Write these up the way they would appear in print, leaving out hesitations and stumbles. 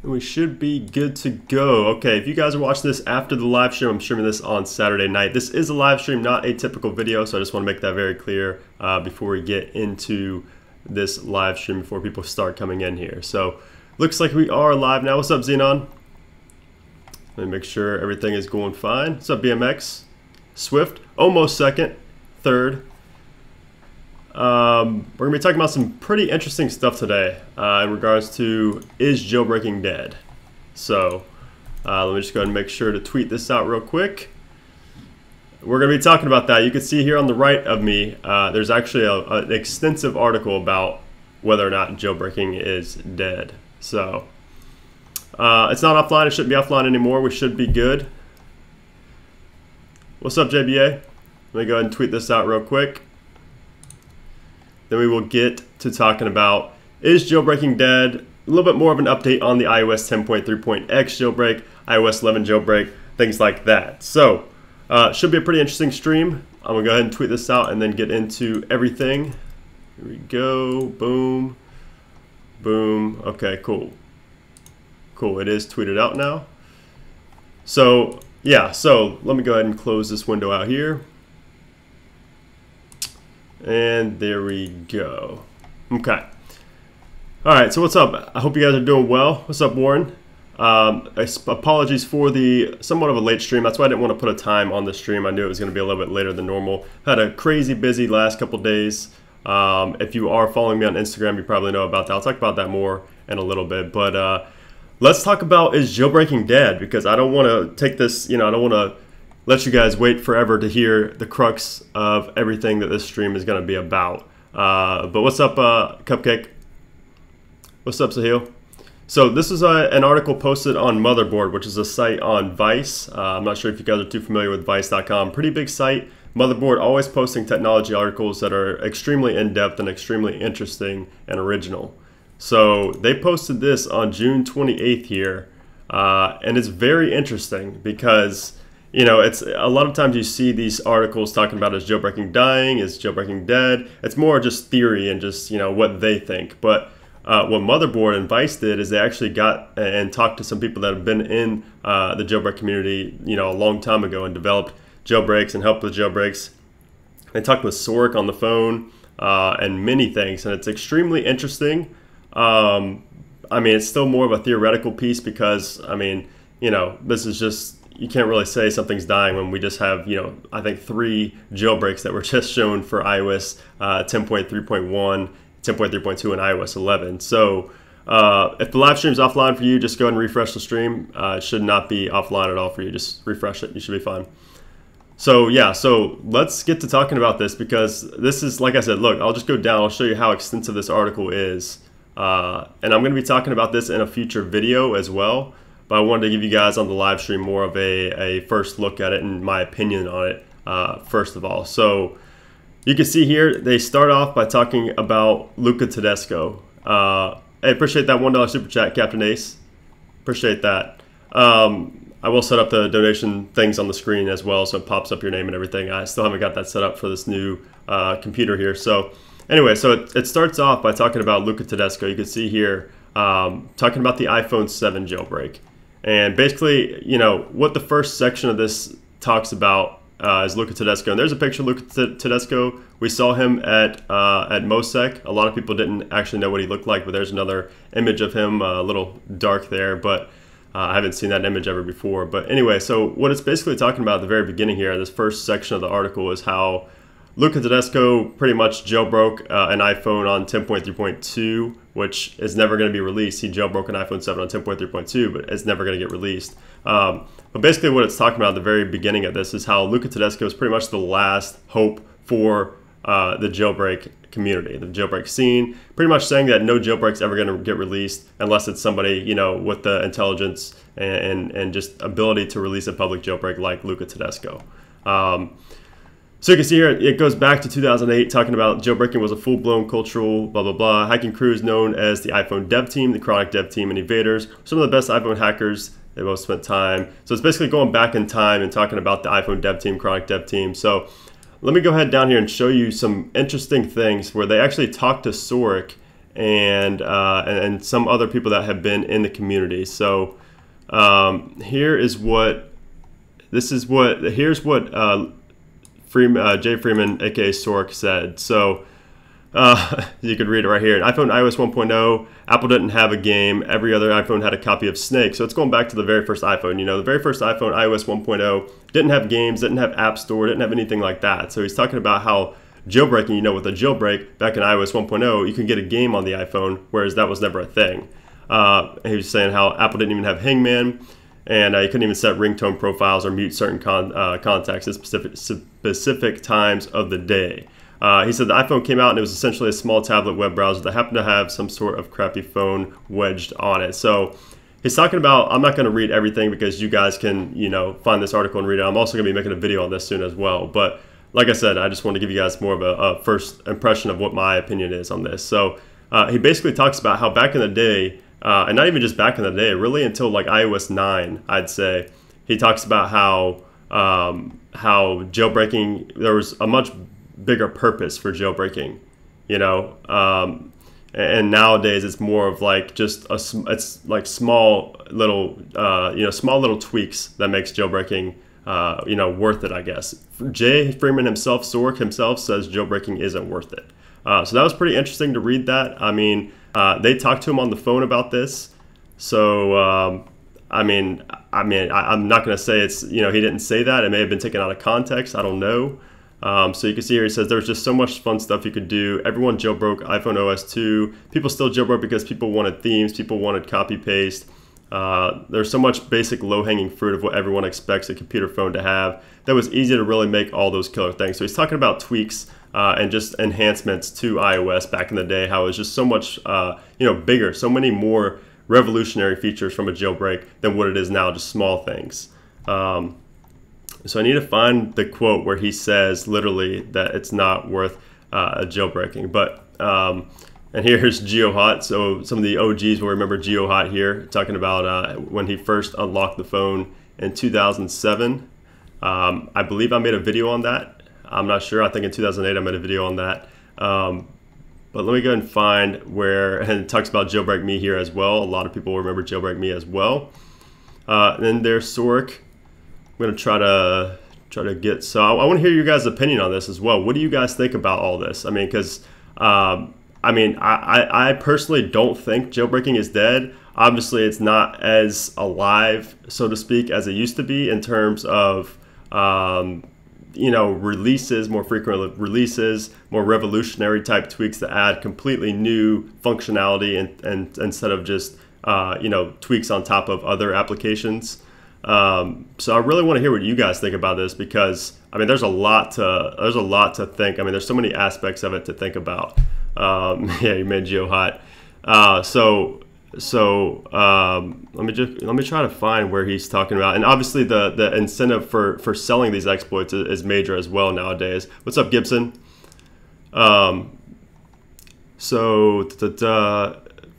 We should be good to go. Okay, if you guys are watching this after the live stream, I'm streaming this on Saturday night. This is a live stream, not a typical video, so I just want to make that very clear before we get into this live stream, before people start coming in here. So, looks like we are live now. What's up, Xenon? Let me make sure everything is going fine. What's up, BMX? Swift, almost second, third. We're going to be talking about some pretty interesting stuff today in regards to, is jailbreaking dead? So let me just go ahead and make sure to tweet this out real quick. We're going to be talking about that. You can see here on the right of me, there's actually an extensive article about whether or not jailbreaking is dead. So it's not offline. It shouldn't be offline anymore. We should be good. What's up, JBA? Let me go ahead and tweet this out real quick. Then we will get to talking about, is jailbreaking dead? A little bit more of an update on the iOS 10.3.x jailbreak, iOS 11 jailbreak, things like that. So, should be a pretty interesting stream. I'm going to go ahead and tweet this out and then get into everything. Here we go. Boom. Boom. Okay, cool. Cool. It is tweeted out now. So, yeah. So, let me go ahead and close this window out here. And there we go. Okay. All right, so what's up? I hope you guys are doing well. What's up, Warren? Apologies for the somewhat of a late stream. That's why I didn't want to put a time on the stream. I knew it was going to be a little bit later than normal. Had a crazy busy last couple days. If you are following me on Instagram, you probably know about that. I'll talk about that more in a little bit. But let's talk about, is jailbreaking dead? Because I don't want to take this, I don't want to let you guys wait forever to hear the crux of everything that this stream is going to be about. But what's up, Cupcake? What's up, Sahil? So this is an article posted on Motherboard, which is a site on Vice. I'm not sure if you guys are too familiar with Vice.com. Pretty big site. Motherboard always posting technology articles that are extremely in-depth and extremely interesting and original. So they posted this on June 28th here, and it's very interesting because it's a lot of times you see these articles talking about, is jailbreaking dying, is jailbreaking dead? It's more just theory and just, what they think. But what Motherboard and Vice did is they actually got and talked to some people that have been in the jailbreak community, a long time ago, and developed jailbreaks and helped with jailbreaks. They talked with Sork on the phone and many things, and it's extremely interesting. It's still more of a theoretical piece because, this is just, you can't really say something's dying when we just have, I think 3 jailbreaks that were just shown for iOS 10.3.1, 10.3.2, and iOS 11. So if the live stream's offline for you, just go ahead and refresh the stream. It should not be offline at all for you. Just refresh it. You should be fine. So yeah, so let's get to talking about this, because this is, like I said, look, I'll just go down. I'll show you how extensive this article is. And I'm going to be talking about this in a future video as well. But I wanted to give you guys on the live stream more of a first look at it and my opinion on it first of all. So you can see here, they start off by talking about Luca Tedesco. Hey, appreciate that $1 super chat, Captain Ace. Appreciate that. I will set up the donation things on the screen as well, so it pops up your name and everything. I still haven't got that set up for this new computer here. So anyway, so it starts off by talking about Luca Tedesco. You can see here, talking about the iPhone 7 jailbreak. And basically, what the first section of this talks about is Luca Tedesco. And there's a picture of Luca Tedesco. We saw him at MoSec. A lot of people didn't actually know what he looked like, but there's another image of him, a little dark there, but I haven't seen that image ever before. But anyway, so what it's basically talking about at the very beginning here, this first section of the article, is how Luca Tedesco pretty much jailbroke an iPhone on 10.3.2, which is never going to be released. He jailbroke an iPhone 7 on 10.3.2, but it's never going to get released. But basically what it's talking about at the very beginning of this is how Luca Tedesco is pretty much the last hope for the jailbreak community, the jailbreak scene, pretty much saying that no jailbreak's ever going to get released unless it's somebody, with the intelligence and just ability to release a public jailbreak like Luca Tedesco. So you can see here, it goes back to 2008, talking about jailbreaking was a full-blown cultural blah, blah, blah. Hacking crews known as the iPhone dev team, the chronic dev team, and evaders. Some of the best iPhone hackers, they both spent time. So it's basically going back in time and talking about the iPhone dev team, chronic dev team. So let me go ahead down here and show you some interesting things where they actually talked to Sork and some other people that have been in the community. So here's what Jay Freeman, aka Sork, said. So you could read it right here. In iPhone iOS 1.0, Apple didn't have a game. Every other iPhone had a copy of Snake. So it's going back to the very first iPhone. You know, the very first iPhone, iOS 1.0, didn't have games, didn't have App Store, didn't have anything like that. So he's talking about how jailbreaking, you know, with a jailbreak back in iOS 1.0, you can get a game on the iPhone, whereas that was never a thing. He was saying how Apple didn't even have Hangman, and you couldn't even set ringtone profiles or mute certain contacts at specific times of the day. He said the iPhone came out and it was essentially a small tablet web browser that happened to have some sort of crappy phone wedged on it. So he's talking about, I'm not going to read everything because you guys can, you know, find this article and read it. I'm also going to be making a video on this soon as well. But like I said, I just want to give you guys more of a first impression of what my opinion is on this. So he basically talks about how back in the day, and not even just back in the day, really until like iOS 9, I'd say, he talks about how jailbreaking, there was a much bigger purpose for jailbreaking, you know, and nowadays it's more of like just it's like small little small little tweaks that makes jailbreaking worth it, I guess. Jay Freeman himself, Sork himself, says jailbreaking isn't worth it. So that was pretty interesting to read that. I mean, they talked to him on the phone about this, so I'm not going to say it's, you know, he didn't say that. It may have been taken out of context. I don't know. So you can see here, he says there's just so much fun stuff you could do. Everyone jailbroke iPhone OS 2. People still jailbroke because people wanted themes. People wanted copy paste. There's so much basic low-hanging fruit of what everyone expects a computer phone to have that was easy to really make all those killer things. So he's talking about tweaks and just enhancements to iOS back in the day, how it was just so much bigger, so many more revolutionary features from a jailbreak than what it is now, just small things. So I need to find the quote where he says literally that it's not worth a jailbreaking. But and here's GeoHot. So some of the OGs will remember GeoHot here, talking about when he first unlocked the phone in 2007. I believe I made a video on that. I'm not sure. I think in 2008 I made a video on that. But let me go and find where, and it talks about Jailbreak Me here as well. A lot of people will remember Jailbreak Me as well. Then there's Sork. I'm going to try to get, so I want to hear your guys' opinion on this as well. What do you guys think about all this? I mean, because I personally don't think jailbreaking is dead. Obviously, it's not as alive, so to speak, as it used to be in terms of releases, more frequent releases, more revolutionary type tweaks that add completely new functionality and instead of just tweaks on top of other applications. So I really want to hear what you guys think about this, because I mean there's a lot to think. I mean there's so many aspects of it to think about. Yeah, you made GeoHot. Let me try to find where he's talking about, and obviously the incentive for selling these exploits is major as well nowadays. What's up, Gibson?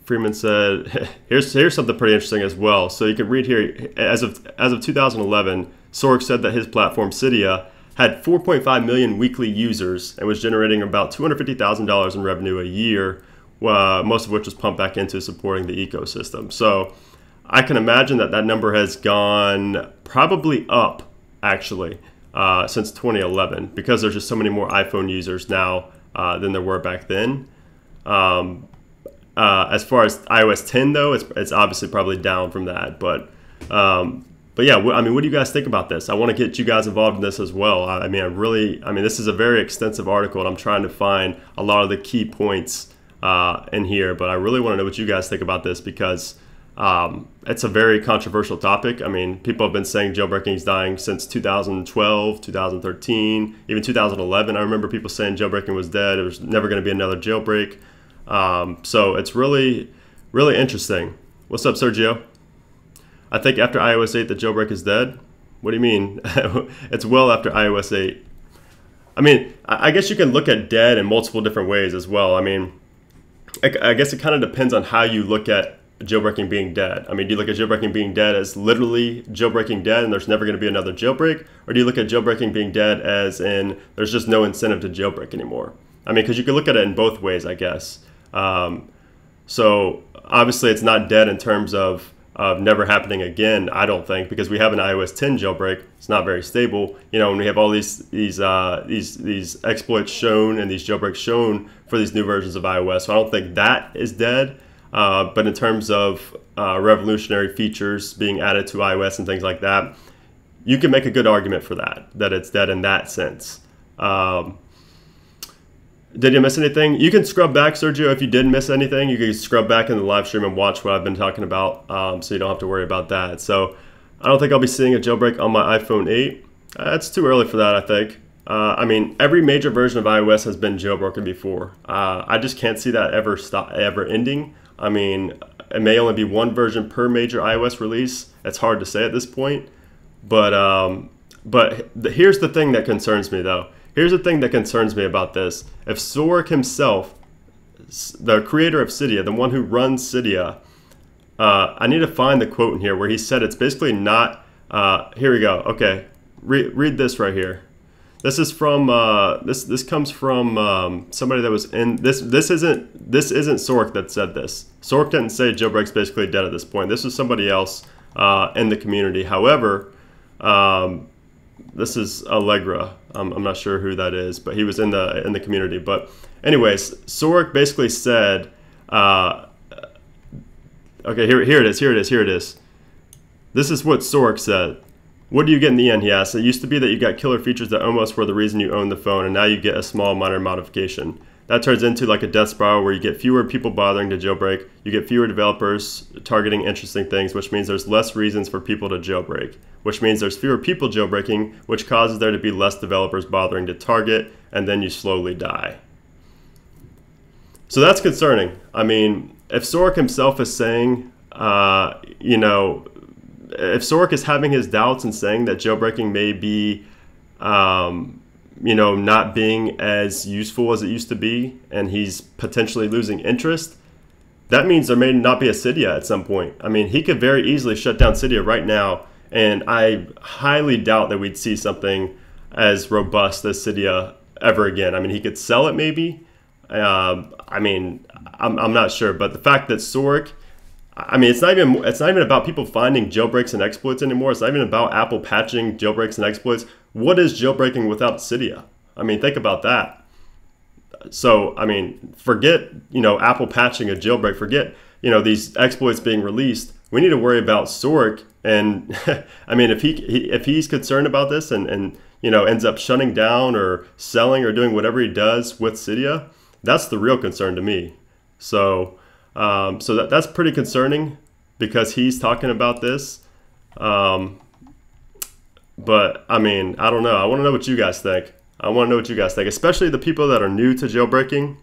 Freeman said, here's something pretty interesting as well. So you can read here, as of 2011, Sork said that his platform Cydia had 4.5 million weekly users and was generating about $250,000 in revenue a year, most of which was pumped back into supporting the ecosystem. So I can imagine that number has gone probably up, actually, since 2011, because there's just so many more iPhone users now than there were back then. As far as iOS 10 though, it's obviously probably down from that. But yeah, I mean, what do you guys think about this? I want to get you guys involved in this as well. I mean, this is a very extensive article, and I'm trying to find a lot of the key points in here. But I really want to know what you guys think about this, because it's a very controversial topic. I mean, people have been saying jailbreaking is dying since 2012, 2013, even 2011. I remember people saying jailbreaking was dead. It was never going to be another jailbreak. So it's really, really interesting. What's up, Sergio? I think after iOS 8, the jailbreak is dead. What do you mean? It's well after iOS 8. I mean, I guess you can look at dead in multiple different ways as well. I mean, I guess it kind of depends on how you look at jailbreaking being dead. I mean, do you look at jailbreaking being dead as literally jailbreaking dead and there's never going to be another jailbreak? Or do you look at jailbreaking being dead as in there's just no incentive to jailbreak anymore? I mean, because you can look at it in both ways, I guess. So obviously it's not dead in terms of never happening again, I don't think, because we have an iOS 10 jailbreak. It's not very stable, you know, and we have all these exploits shown and these jailbreaks shown for these new versions of iOS. So I don't think that is dead. But in terms of revolutionary features being added to iOS and things like that, you can make a good argument for that it's dead in that sense. Did you miss anything? You can scrub back, Sergio, if you did miss anything. You can scrub back in the live stream and watch what I've been talking about, so you don't have to worry about that. So I don't think I'll be seeing a jailbreak on my iPhone 8. It's too early for that, I think. I mean, every major version of iOS has been jailbroken before. I just can't see that ever ending. I mean, it may only be one version per major iOS release. It's hard to say at this point. But here's the thing that concerns me, though. Here's the thing that concerns me about this. If Sork himself, the creator of Cydia, the one who runs Cydia, I need to find the quote in here where he said it's basically not, here we go, okay, read this right here. This is from, this comes from somebody that was in, this isn't Sork that said this. Sork didn't say jailbreak's basically dead at this point. This is somebody else in the community. However, this is Allegra. I'm not sure who that is, but he was in the community. But anyways, Sork basically said, okay, here it is. This is what Sork said. What do you get in the end, he asked. It used to be that you got killer features that almost were the reason you owned the phone, and now you get a small minor modification. That turns into like a death spiral where you get fewer people bothering to jailbreak, you get fewer developers targeting interesting things, which means there's less reasons for people to jailbreak, which means there's fewer people jailbreaking, which causes there to be less developers bothering to target, and then you slowly die. So that's concerning. I mean, if Sork himself is saying, you know, if Sork is having his doubts and saying that jailbreaking may be, you know, not being as useful as it used to be, and he's potentially losing interest, that means there may not be a Cydia at some point. I mean, he could very easily shut down Cydia right now, and I highly doubt that we'd see something as robust as Cydia ever again. I mean, he could sell it maybe. I mean, I'm not sure, but the fact that Sork, I mean, it's not even about people finding jailbreaks and exploits anymore. It's not even about Apple patching jailbreaks and exploits. What is jailbreaking without Cydia? I mean, think about that. So, I mean, forget, you know, Apple patching a jailbreak. Forget, you know, these exploits being released. We need to worry about Sork. And I mean, if he's concerned about this and you know, ends up shutting down or selling or doing whatever he does with Cydia, that's the real concern to me. So, that's pretty concerning because he's talking about this. But I mean, I don't know. I want to know what you guys think. Especially the people that are new to jailbreaking.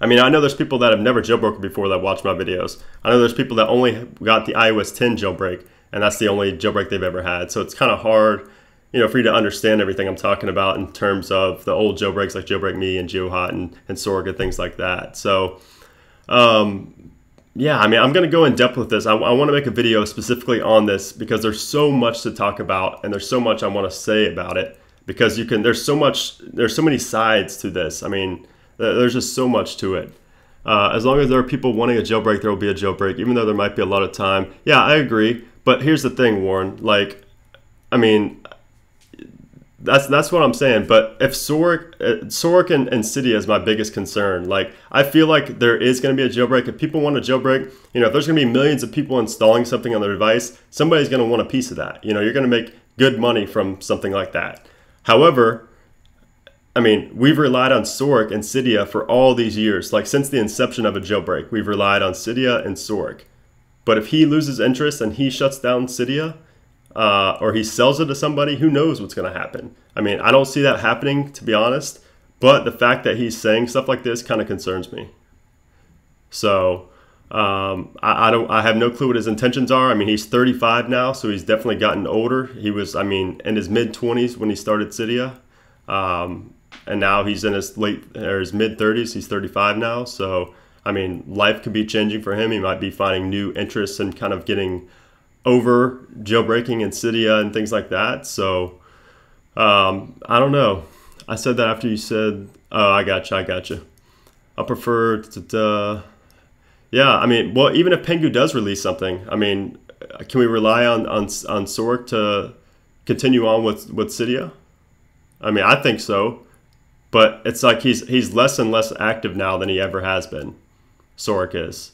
I mean, I know there's people that have never jailbroken before that watch my videos. I know there's people that only got the iOS 10 jailbreak, and that's the only jailbreak they've ever had. So it's kind of hard, you know, for you to understand everything I'm talking about in terms of the old jailbreaks like Jailbreak Me and GeoHot and Sorg and things like that. So, yeah, I mean, I'm going to go in depth with this. I want to make a video specifically on this because there's so much to talk about and there's so much I want to say about it because there's so many sides to this. I mean, there's just so much to it. As long as there are people wanting a jailbreak, there will be a jailbreak, even though there might be a lot of time. Yeah, I agree. But here's the thing, Warren. Like, I mean, that's what I'm saying. But if Sork and Cydia is my biggest concern. Like, I feel like there is going to be a jailbreak. If people want a jailbreak, you know, if there's going to be millions of people installing something on their device, somebody's going to want a piece of that. You know, you're going to make good money from something like that. However, I mean, we've relied on Sork and Cydia for all these years. Like, since the inception of a jailbreak, we've relied on Cydia and Sork. But if he loses interest and he shuts down Cydia, or he sells it to somebody, who knows what's going to happen. I mean, I don't see that happening, to be honest, but the fact that he's saying stuff like this kind of concerns me. So I have no clue what his intentions are. I mean, he's 35 now, so he's definitely gotten older. He was, I mean, in his mid-20s when he started Cydia, and now he's in his mid-30s. He's 35 now, so I mean, life could be changing for him. He might be finding new interests and kind of getting over jailbreaking and Cydia and things like that. So I don't know. I said that after you said, oh, I got you. I prefer to, Yeah, I mean, well, even if Pengu does release something, I mean, can we rely on Sork to continue on with Cydia? I mean, I think so, but it's like he's less and less active now than he ever has been. Sork is.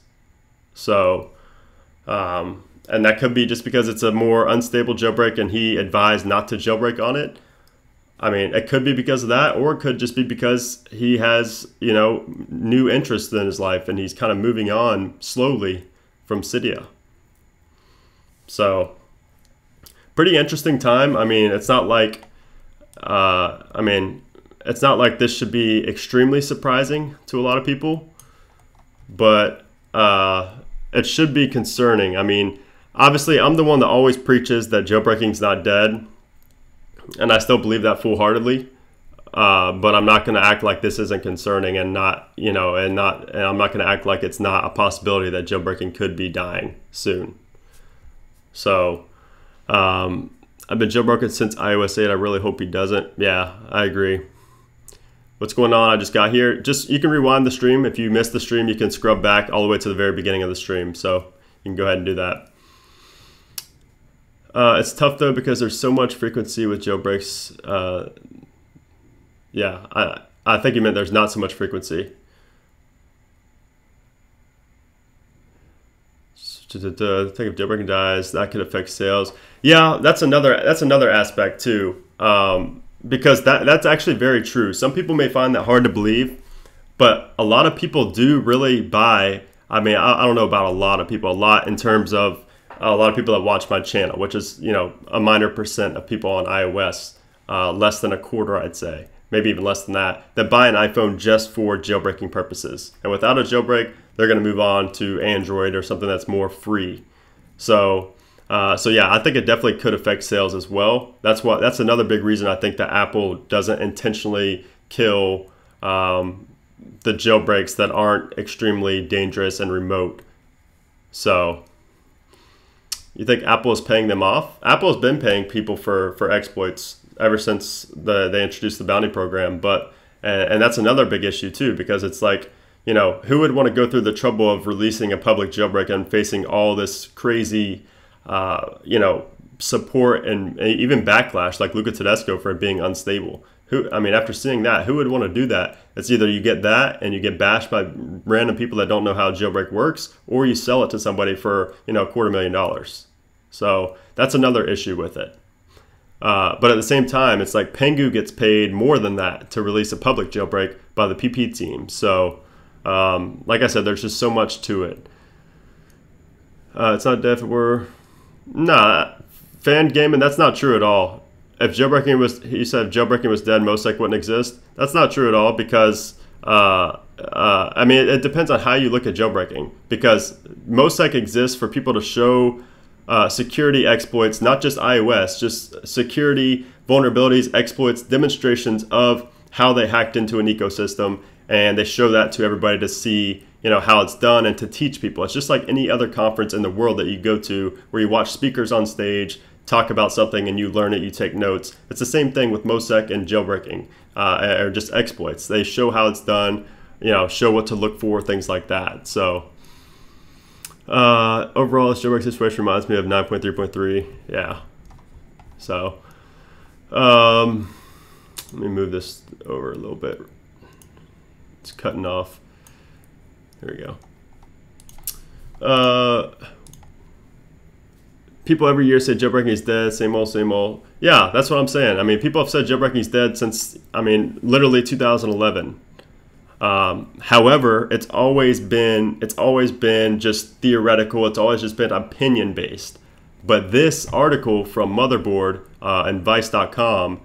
So, and that could be just because it's a more unstable jailbreak and he advised not to jailbreak on it. I mean, it could be because of that, or it could just be because he has, you know, new interests in his life and he's kind of moving on slowly from Cydia. So, pretty interesting time. I mean, it's not like, it's not like this should be extremely surprising to a lot of people, but it should be concerning. I mean, obviously, I'm the one that always preaches that jailbreaking's not dead. And I still believe that full-heartedly, but I'm not going to act like this isn't concerning, and not, you know, and I'm not going to act like it's not a possibility that jailbreaking could be dying soon. So, I've been jailbroken since iOS 8. I really hope he doesn't. Yeah, I agree. What's going on? I just got here. You can rewind the stream. If you missed the stream, you can scrub back all the way to the very beginning of the stream. So you can go ahead and do that. It's tough though because there's so much frequency with jailbreaks. Yeah, I think you meant there's not so much frequency. Think if jailbreaking dies, that could affect sales. Yeah, that's another aspect too, because that's actually very true. Some people may find that hard to believe, but a lot of people do really buy. I mean, I don't know about a lot of people, a lot in terms of a lot of people that watch my channel, which is, you know, a minor percent of people on iOS, less than a quarter, I'd say, maybe even less than that buy an iPhone just for jailbreaking purposes. And without a jailbreak, they're going to move on to Android or something that's more free. So yeah, I think it definitely could affect sales as well. That's another big reason I think that Apple doesn't intentionally kill the jailbreaks that aren't extremely dangerous and remote. So you think Apple is paying them off? Apple has been paying people for exploits ever since they introduced the bounty program. But and that's another big issue too, because it's like, you know, who would want to go through the trouble of releasing a public jailbreak and facing all this crazy, you know, support and even backlash like Luca Tedesco for being unstable? I mean, after seeing that, who would want to do that? It's either you get that and you get bashed by random people that don't know how jailbreak works, or you sell it to somebody for, you know, $250,000. So that's another issue with it. But at the same time, it's like Pengu gets paid more than that to release a public jailbreak by the PP team. So, like I said, there's just so much to it. It's not dead if it were. Nah, fan gaming, that's not true at all. If jailbreaking was, he said if jailbreaking was dead, Mosaic wouldn't exist. That's not true at all, because I mean, it depends on how you look at jailbreaking, because Mosaic exists for people to show security exploits, not just iOS, just security vulnerabilities, exploits, demonstrations of how they hacked into an ecosystem, and they show that to everybody to see, you know, how it's done and to teach people. It's just like any other conference in the world that you go to where you watch speakers on stage talk about something and you learn it, you take notes. It's the same thing with Mosaic and jailbreaking, or just exploits. They show how it's done, you know, show what to look for, things like that. So overall, this jailbreak situation reminds me of 9.3.3. Yeah. So let me move this over a little bit. It's cutting off. There we go. People every year say jailbreaking is dead, same old, same old. Yeah, that's what I'm saying. I mean, people have said jailbreaking is dead since, I mean, literally 2011. However, it's always been just theoretical. It's always just been opinion based. But this article from Motherboard and Vice.com,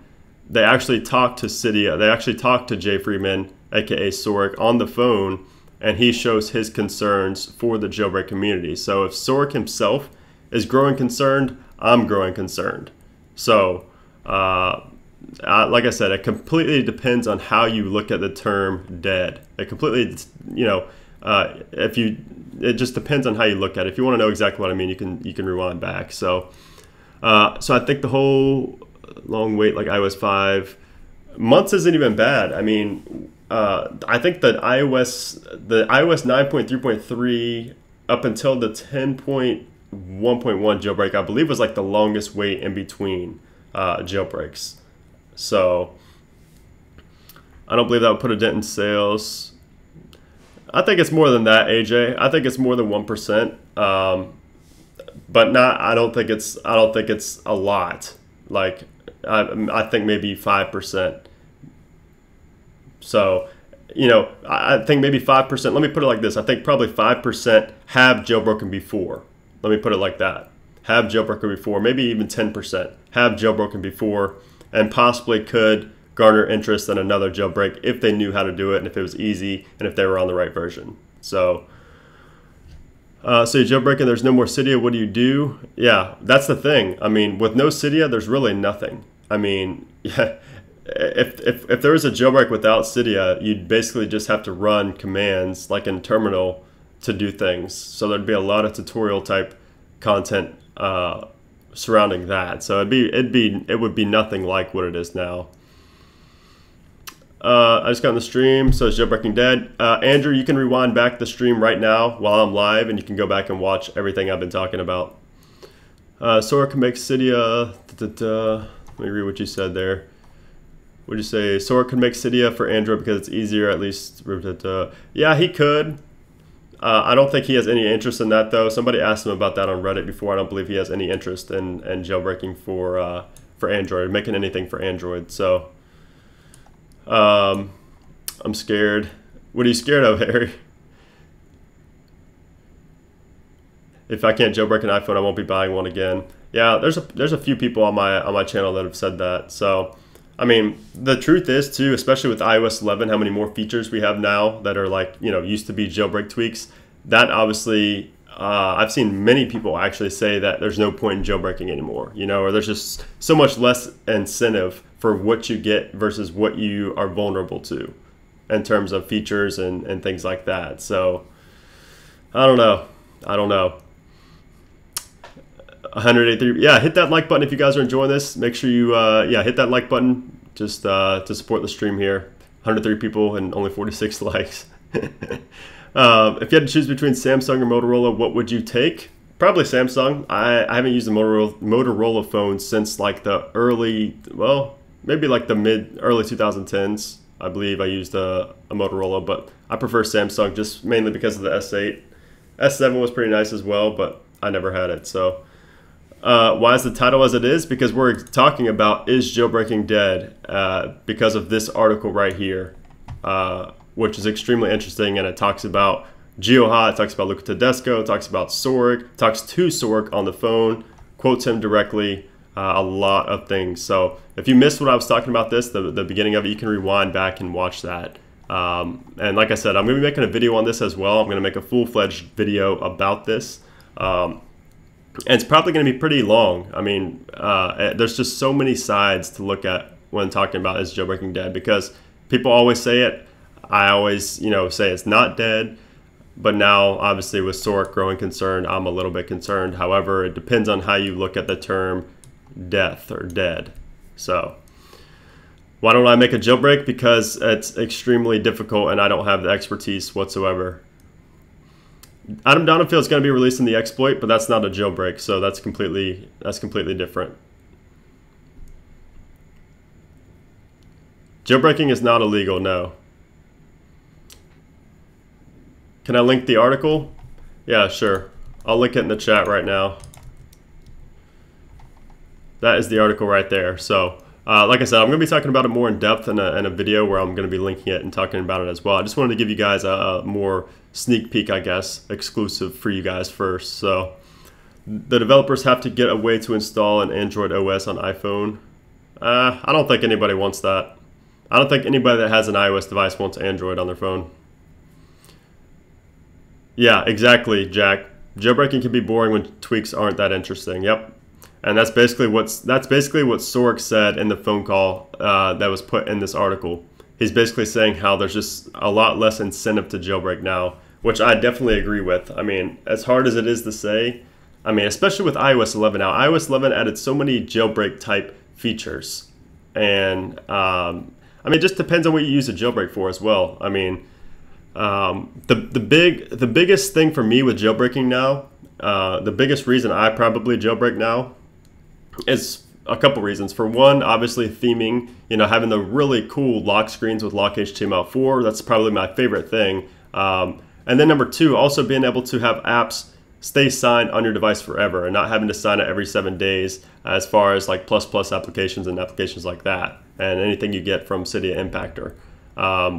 they actually talked to Cydia. They actually talked to Jay Freeman, aka Sork, on the phone, and he shows his concerns for the jailbreak community. So if Sork himself is growing concerned, I'm growing concerned. So like I said, it completely depends on how you look at the term dead. It completely, you know, it just depends on how you look at it. If you want to know exactly what I mean, you can rewind back. So I think the whole long wait, like iOS 5 months, isn't even bad. I mean, I think the iOS 9.3.3 up until the 10.1.1 jailbreak, I believe, was like the longest wait in between jailbreaks. So I don't believe that would put a dent in sales. I think it's more than that, AJ. I think it's more than 1%. But not. I don't think it's a lot. Like I think maybe 5%. So, you know, I think maybe 5%. Let me put it like this. I think probably 5% have jailbroken before. Let me put it like that. Have jailbroken before. Maybe even 10% have jailbroken before, and possibly could garner interest in another jailbreak if they knew how to do it and if it was easy and if they were on the right version. So you're jailbreaking, there's no more Cydia, what do you do? Yeah, that's the thing. I mean, with no Cydia, there's really nothing. I mean, yeah, if there was a jailbreak without Cydia, you'd basically just have to run commands like in terminal to do things. So there'd be a lot of tutorial type content surrounding that. So it would be nothing like what it is now. I just got on the stream, so it's Jailbreaking Dead. Andrew, you can rewind back the stream right now while I'm live, and you can go back and watch everything I've been talking about. Sora can make Cydia. Let me read what you said there. Would you say Sora can make Cydia for Android because it's easier, at least? Yeah, he could. I don't think he has any interest in that, though. Somebody asked him about that on Reddit before. I don't believe he has any interest in jailbreaking for Android, making anything for Android. So I'm scared. What are you scared of, Harry? If I can't jailbreak an iPhone, I won't be buying one again. Yeah, there's a few people on my channel that have said that. So, I mean, the truth is too, especially with iOS 11, how many more features we have now that are like, you know, used to be jailbreak tweaks. That obviously, I've seen many people actually say that there's no point in jailbreaking anymore, you know, or there's just so much less incentive for what you get versus what you are vulnerable to in terms of features and things like that. So, I don't know. 183. Yeah, hit that like button if you guys are enjoying this. Make sure you hit that like button just to support the stream here. 103 people and only 46 likes. If you had to choose between Samsung or Motorola, what would you take? Probably Samsung. I haven't used a Motorola phone since like the early, well, maybe like the early 2010s. I believe I used a Motorola, but I prefer Samsung just mainly because of the S8. S7 was pretty nice as well, but I never had it. So why is the title as it is? Because we're talking about is jailbreaking dead because of this article right here, which is extremely interesting, and it talks about GeoHot, it talks about Luca Tedesco, it talks about Sorg, talks to Sorg on the phone, quotes him directly, a lot of things. So if you missed what I was talking about the beginning of it, you can rewind back and watch that. And like I said, I'm going to be making a video on this as well. I'm going to make a full-fledged video about this. And it's probably going to be pretty long. I mean, there's just so many sides to look at when talking about is jailbreaking dead, because people always say it. I always, say it's not dead. But now, obviously, with Sorg growing concerned, I'm a little bit concerned. However, it depends on how you look at the term death or dead. So why don't I make a jailbreak? Because it's extremely difficult and I don't have the expertise whatsoever. Adam Donenfeld is going to be releasing the exploit, but that's not a jailbreak, so that's completely different. Jailbreaking is not illegal, no. Can I link the article? Yeah, sure. I'll link it in the chat right now. That is the article right there. So, like I said, I'm going to be talking about it more in depth in a video where I'm going to be linking it and talking about it as well. I just wanted to give you guys a more sneak peek, I guess, exclusive for you guys first. So, the developers have to get a way to install an Android OS on iPhone. I don't think anybody wants that. I don't think anybody that has an iOS device wants Android on their phone. Yeah, exactly, Jack. Jailbreaking can be boring when tweaks aren't that interesting. Yep. And that's basically what Sorg said in the phone call that was put in this article. He's basically saying how there's just a lot less incentive to jailbreak now, which I definitely agree with. I mean, as hard as it is to say, I mean, especially with iOS 11 now, iOS 11 added so many jailbreak type features. And I mean, it just depends on what you use a jailbreak for as well. I mean, the biggest thing for me with jailbreaking now, the biggest reason I probably jailbreak now is a couple reasons. For one, obviously theming, having the really cool lock screens with lock HTML4, that's probably my favorite thing. And then number two, also being able to have apps stay signed on your device forever and not having to sign it every 7 days, as far as like plus applications and applications like that, and anything you get from Cydia Impactor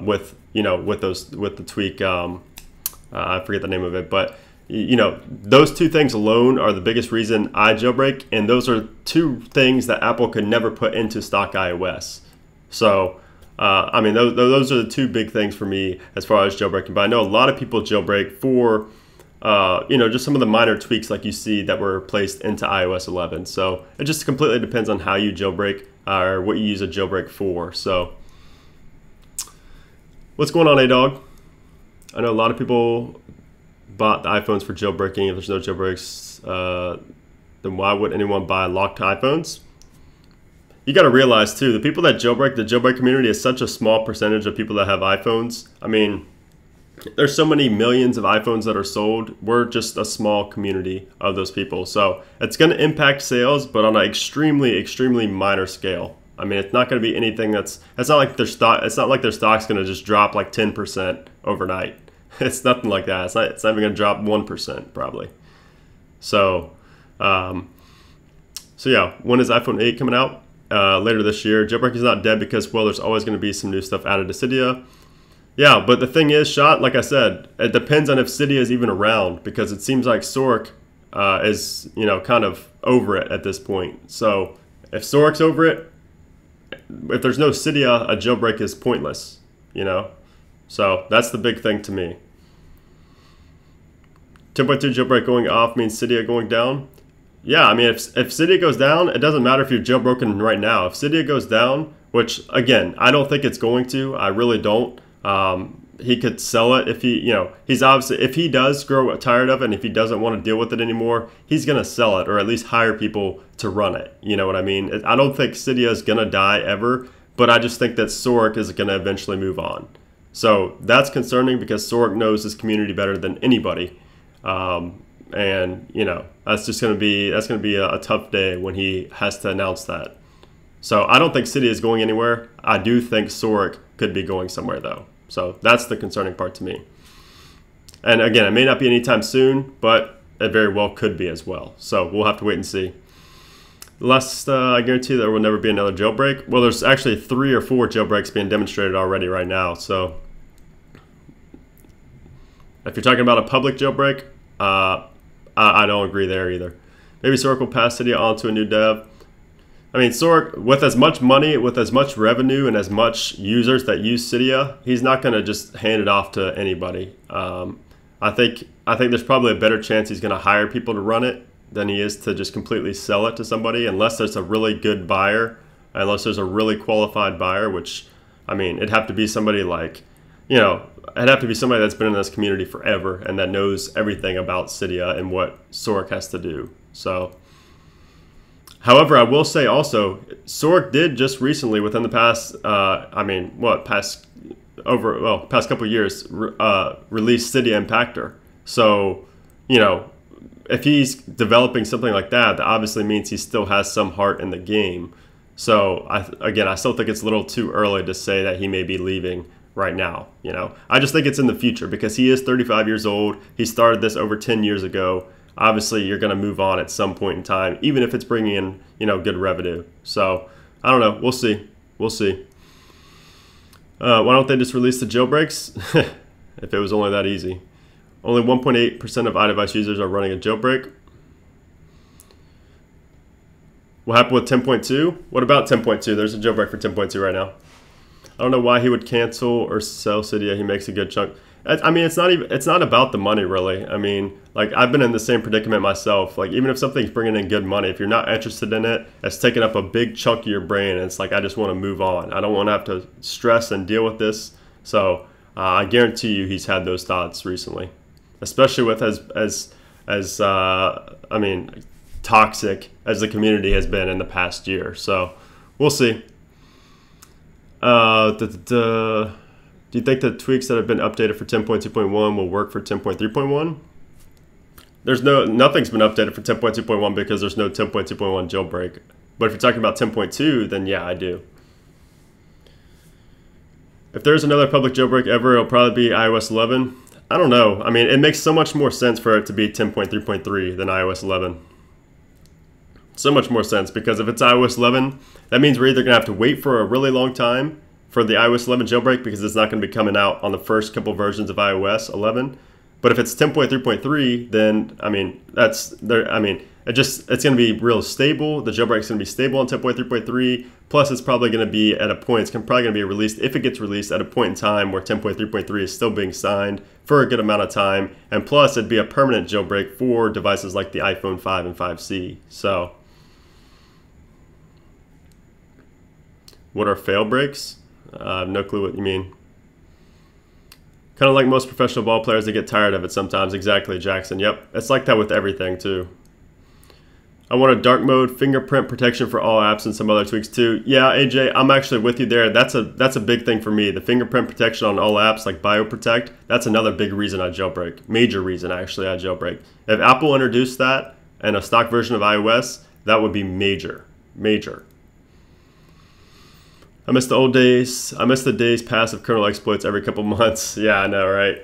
with the tweak. I forget the name of it, but those two things alone are the biggest reason I jailbreak, and those are two things that Apple could never put into stock iOS. So I mean, those are the two big things for me as far as jailbreaking. But I know a lot of people jailbreak for just some of the minor tweaks like you see that were placed into iOS 11. So it just completely depends on how you jailbreak or what you use a jailbreak for. So what's going on, A-Dog? I know a lot of people bought the iPhones for jailbreaking. If there's no jailbreaks, then why would anyone buy locked iPhones? You got to realize too, the people that jailbreak, the jailbreak community is such a small percentage of people that have iPhones. I mean, there's so many millions of iPhones that are sold. We're just a small community of those people. So it's going to impact sales, but on an extremely minor scale. I mean, it's not going to be anything it's not like their stock's going to just drop like 10% overnight. It's nothing like that. It's not even going to drop 1% probably. So, yeah, when is iPhone 8 coming out? Later this year. Jailbreak is not dead because, well, there's always going to be some new stuff added to Cydia. Yeah, but the thing is, Shot, like I said, it depends on if Cydia is even around, because it seems like Sork is, kind of over it at this point. So if Sork's over it, if there's no Cydia, a jailbreak is pointless, So that's the big thing to me. 10.2 jailbreak going off means Cydia going down. Yeah, I mean, if Cydia goes down, it doesn't matter if you're jailbroken right now. If Cydia goes down, which, again, I don't think it's going to. I really don't. He could sell it if he's obviously, if he does grow tired of it and if he doesn't want to deal with it anymore, he's going to sell it or at least hire people to run it. You know what I mean? I don't think Cydia is going to die ever, but I just think that Sork is going to eventually move on. So that's concerning because Sork knows his community better than anybody. And that's going to be a tough day when he has to announce that. So I don't think Cydia is going anywhere. I do think Sork could be going somewhere though. So that's the concerning part to me. And again, it may not be anytime soon, but it very well could be as well. So we'll have to wait and see. I guarantee there will never be another jailbreak. Well, there's actually 3 or 4 jailbreaks being demonstrated already right now. So if you're talking about a public jailbreak, I don't agree there either. Maybe Sork will pass Cydia on to a new dev. I mean, Sork, with as much money, with as much revenue, and as much users that use Cydia, he's not going to just hand it off to anybody. I think there's probably a better chance he's going to hire people to run it than he is to just completely sell it to somebody, unless there's a really good buyer, unless there's a really qualified buyer, which, I mean, it'd have to be somebody like, it'd have to be somebody that's been in this community forever and that knows everything about Cydia and what Sork has to do. So, however, I will say also, Sork did just recently, within the past, past couple of years, release Cydia Impactor. So, if he's developing something like that, that obviously means he still has some heart in the game. So, I still think it's a little too early to say that he may be leaving right now. I just think it's in the future because he is 35 years old. He started this over 10 years ago. Obviously, you're going to move on at some point in time, even if it's bringing in, good revenue. So, I don't know. We'll see. We'll see. Why don't they just release the jailbreaks? If it was only that easy. Only 1.8% of iDevice users are running a jailbreak. What happened with 10.2? What about 10.2? There's a jailbreak for 10.2 right now. I don't know why he would cancel or sell Cydia. He makes a good chunk. I mean, it's not about the money, really. I mean, like, I've been in the same predicament myself. Like, even if something's bringing in good money, if you're not interested in it, it's taking up a big chunk of your brain, and it's like, I just want to move on. I don't want to have to stress and deal with this. So I guarantee you he's had those thoughts recently, especially with toxic as the community has been in the past year. So we'll see. Do you think the tweaks that have been updated for 10.2.1 will work for 10.3.1? Nothing's been updated for 10.2.1 because there's no 10.2.1 jailbreak. But if you're talking about 10.2, then yeah, I do. If there's another public jailbreak ever, it'll probably be iOS 11. I don't know. I mean, it makes so much more sense for it to be 10.3.3 than iOS 11. So much more sense, because if it's iOS 11, that means we're either going to have to wait for a really long time for the iOS 11 jailbreak because it's not going to be coming out on the first couple versions of iOS 11. But if it's 10.3.3, then I mean it's going to be real stable. The jailbreak's going to be stable on 10.3.3. Plus, it's probably going to be at a point. It's probably going to be released, if it gets released, at a point in time where 10.3.3 is still being signed for a good amount of time. And plus, it'd be a permanent jailbreak for devices like the iPhone 5 and 5C. So, what are fail breaks? I have no clue what you mean. Kind of like most professional ball players, they get tired of it sometimes. Exactly, Jackson. Yep, it's like that with everything too. I want a dark mode fingerprint protection for all apps and some other tweaks too. Yeah, AJ, I'm actually with you there. That's a big thing for me. The fingerprint protection on all apps like BioProtect, that's another big reason I jailbreak. Major reason actually I jailbreak. If Apple introduced that in a stock version of iOS, that would be major. Major. I miss the old days. I miss the days past of kernel exploits every couple months. Yeah, I know, right?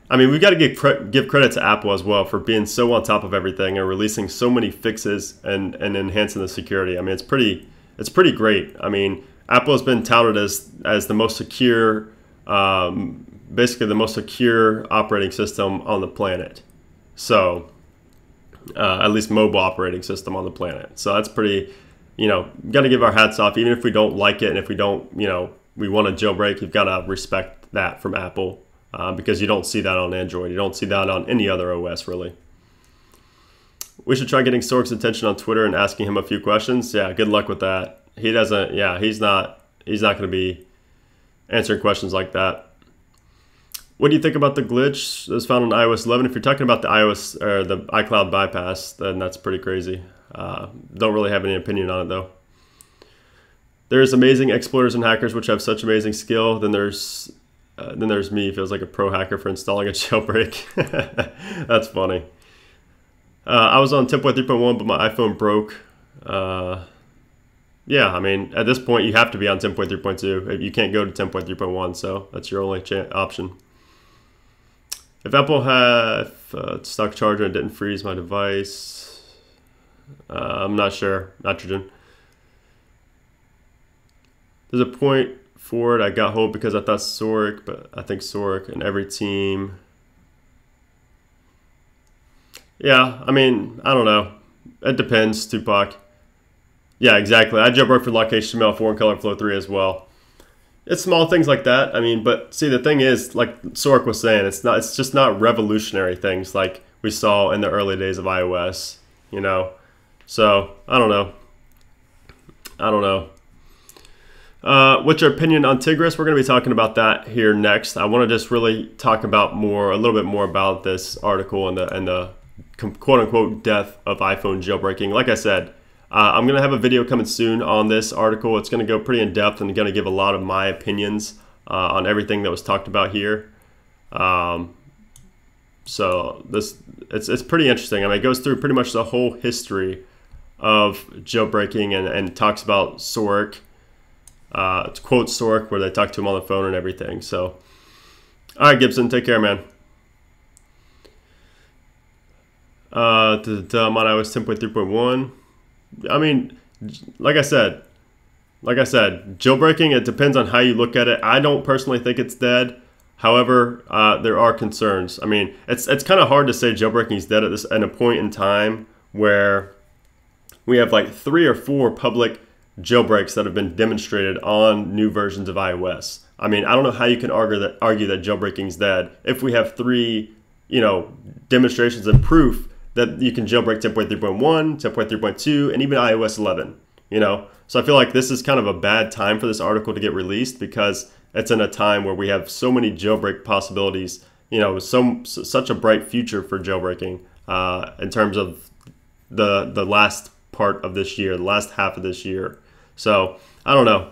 I mean, we've got to give credit to Apple as well for being so on top of everything and releasing so many fixes and enhancing the security. I mean, it's pretty great. I mean, Apple has been touted as the most secure, basically the most secure operating system on the planet. So, at least mobile operating system on the planet. So that's pretty. Got to give our hats off, even if we don't like it, and if we don't, we want a jailbreak, you've got to respect that from Apple, because you don't see that on Android. You don't see that on any other OS, really. We should try getting Sork's attention on Twitter and asking him a few questions. Yeah, good luck with that. He doesn't, yeah, he's not going to be answering questions like that. What do you think about the glitch that's found on iOS 11? If you're talking about the iOS or the iCloud bypass, then that's pretty crazy. Don't really have any opinion on it though. There's amazing exploiters and hackers which have such amazing skill. Then there's me, feels like a pro hacker for installing a jailbreak. That's funny. I was on 10.3.1, but my iPhone broke. Yeah, I mean, at this point you have to be on 10.3.2. You can't go to 10.3.1, so that's your only option. If Apple had a stock charger and didn't freeze my device, I'm not sure. Nitrogen. There's a point for it. I got hold because I thought Sork, but I think Sork and every team. Yeah, I mean, I don't know. It depends, Tupac. Yeah, exactly. I jailbroke for lock HTML4 and color flow 3 as well. It's small things like that. I mean, but see, the thing is, like Sork was saying, it's just not revolutionary things like we saw in the early days of iOS, So, I don't know. What's your opinion on Tigris? We're going to be talking about that here next. I want to just really talk about a little bit more about this article and the quote-unquote death of iPhone jailbreaking. Like I said, I'm going to have a video coming soon on this article. It's going to go pretty in-depth and going to give a lot of my opinions on everything that was talked about here. So it's pretty interesting. I mean, it goes through pretty much the whole history of jailbreaking and talks about Sork. It's quote Sork where they talk to him on the phone and everything. So, all right, Gibson, take care, man. I'm on iOS 10.3.1. I mean, like I said, jailbreaking, it depends on how you look at it. I don't personally think it's dead. However, there are concerns. I mean, it's kind of hard to say jailbreaking is dead at a point in time where we have like 3 or 4 public jailbreaks that have been demonstrated on new versions of iOS. I mean, I don't know how you can argue that jailbreaking is dead if we have 3, demonstrations and proof that you can jailbreak 10.3.1, 10.3.2, and even iOS 11. So I feel like this is kind of a bad time for this article to get released because it's in a time where we have so many jailbreak possibilities. Such a bright future for jailbreaking in terms of the last part of this year, the last half of this year. So I don't know.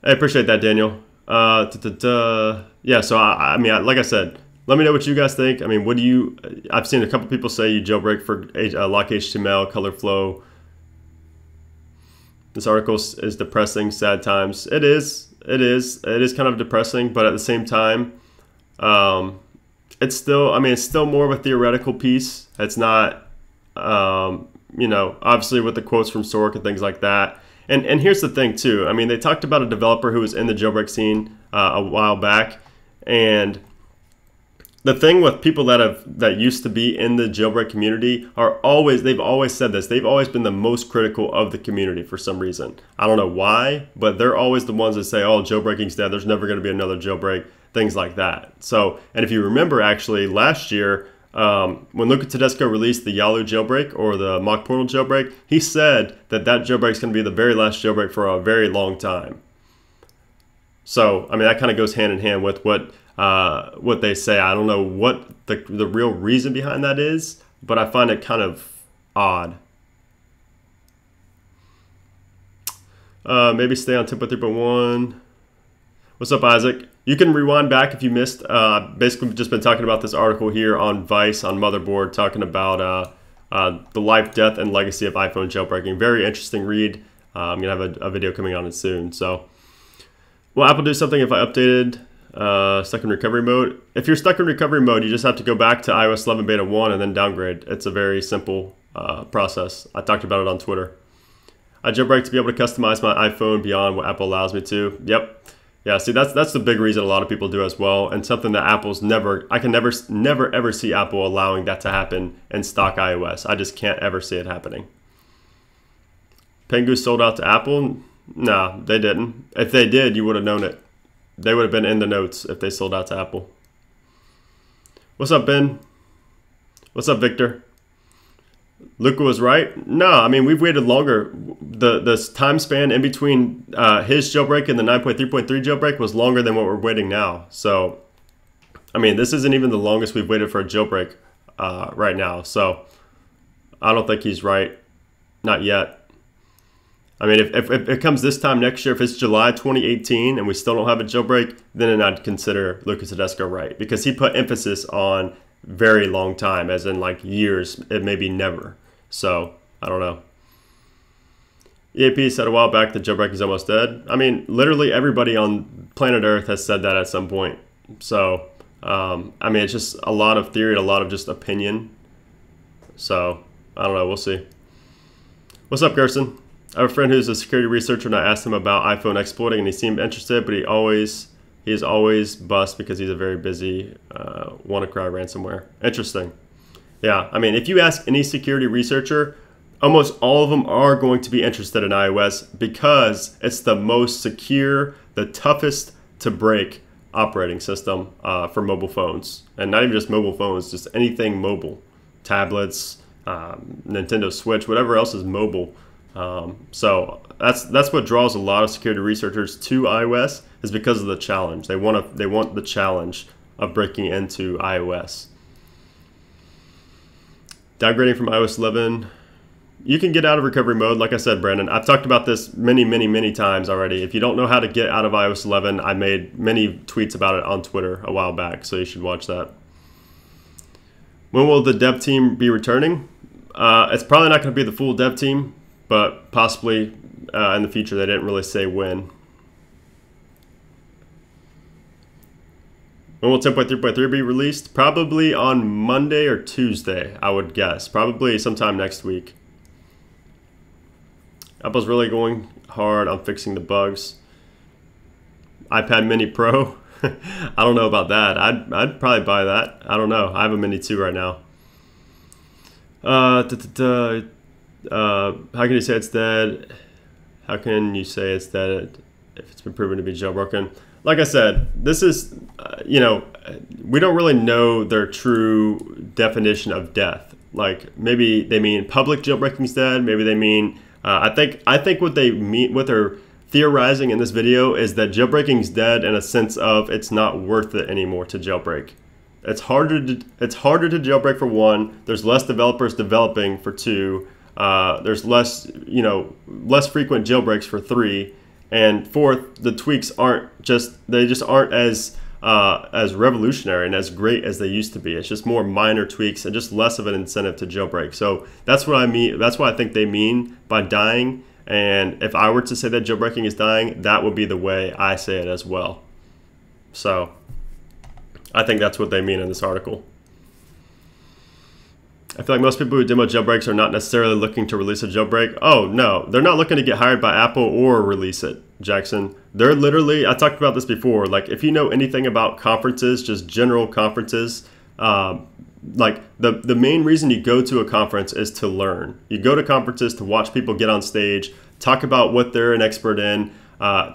I appreciate that, Daniel. Yeah, so I mean, like I said, let me know what you guys think. I mean, what do you? I've seen a couple people say you jailbreak for lock HTML, color flow. This article is depressing, sad times. It is. It is kind of depressing, but at the same time, it's still. I mean, it's still more of a theoretical piece. It's not. You know, obviously with the quotes from Sork and things like that. And here's the thing too. I mean, they talked about a developer who was in the jailbreak scene a while back, and the thing with people that used to be in the jailbreak community they've always said this. They've always been the most critical of the community for some reason. I don't know why, but they're always the ones that say, "Oh, jailbreaking's dead. There's never going to be another jailbreak." Things like that. So, and if you remember, actually last year, when Luca Tedesco released the Yalu jailbreak or the mock portal jailbreak, he said that jailbreak is going to be the very last jailbreak for a very long time. So, I mean, that kind of goes hand in hand with what they say. I don't know what the real reason behind that is, but I find it kind of odd. Maybe stay on 10.3.1. What's up, Isaac? You can rewind back if you missed. Basically, just been talking about this article here on Vice on Motherboard, talking about the life, death, and legacy of iPhone jailbreaking. Very interesting read. I'm gonna have a video coming on it soon. So, will Apple do something if I updated stuck in recovery mode? If you're stuck in recovery mode, you just have to go back to iOS 11 beta 1 and then downgrade. It's a very simple process. I talked about it on Twitter. I jailbreak to be able to customize my iPhone beyond what Apple allows me to. Yep. Yeah, see, that's the big reason a lot of people do as well, and something that I can never ever see Apple allowing that to happen in stock iOS. I just can't ever see it happening. Pengu sold out to Apple? No, they didn't. If they did, you would have known it. They would have been in the notes if they sold out to Apple. What's up, Ben? What's up, Victor? Luca was right? No, I mean, we've waited longer. The time span in between his jailbreak and the 9.3.3 jailbreak was longer than what we're waiting now. So, I mean, this isn't even the longest we've waited for a jailbreak right now. So, I don't think he's right. Not yet. I mean, if it comes this time next year, if it's July 2018 and we still don't have a jailbreak, then I'd consider Luca Tedesco right. Because he put emphasis on very long time, as in like years, it may be never. So, I don't know. EAP said a while back that jailbreak is almost dead. I mean, literally everybody on planet Earth has said that at some point. So, I mean, it's just a lot of theory and a lot of just opinion. So, I don't know. We'll see. What's up, Gerson? I have a friend who's a security researcher, and I asked him about iPhone exploiting, and he seemed interested, but he is always bust because he's a very busy WannaCry ransomware. Interesting. Yeah, I mean, if you ask any security researcher, almost all of them are going to be interested in iOS because it's the most secure, the toughest to break operating system for mobile phones. And not even just mobile phones, just anything mobile. Tablets, Nintendo Switch, whatever else is mobile. So that's what draws a lot of security researchers to iOS, is because of the challenge. They want the challenge of breaking into iOS. Downgrading from iOS 11. You can get out of recovery mode, like I said, Brandon. I've talked about this many times already. If you don't know how to get out of iOS 11, I made many tweets about it on Twitter a while back, so you should watch that. When will the dev team be returning? It's probably not going to be the full dev team, but possibly in the future. They didn't really say when. When will 10.3.3 be released? Probably on Monday or Tuesday, I would guess. Probably sometime next week. Apple's really going hard on fixing the bugs. iPad Mini Pro? I don't know about that. I'd probably buy that. I don't know. I have a Mini 2 right now. How can you say it's dead? How can you say it's dead if it's been proven to be jailbroken? Like I said, this is, we don't really know their true definition of death. Like, maybe they mean public jailbreaking's dead. Maybe they mean, I think what they mean, what they're theorizing in this video is that jailbreaking's dead in a sense of it's not worth it anymore to jailbreak. It's harder to jailbreak for one. There's less developers developing for two. There's less frequent jailbreaks for three. And fourth, the tweaks just aren't as revolutionary and as great as they used to be. It's just more minor tweaks and just less of an incentive to jailbreak. So that's what I mean. That's what I think they mean by dying. And if I were to say that jailbreaking is dying, that would be the way I say it as well. So I think that's what they mean in this article. I feel like most people who demo jailbreaks are not necessarily looking to release a jailbreak. Oh, no, they're not looking to get hired by Apple or release it, Jackson. They're literally, I talked about this before, like if you know anything about conferences, just general conferences, like the main reason you go to a conference is to learn. You go to conferences to watch people get on stage, talk about what they're an expert in,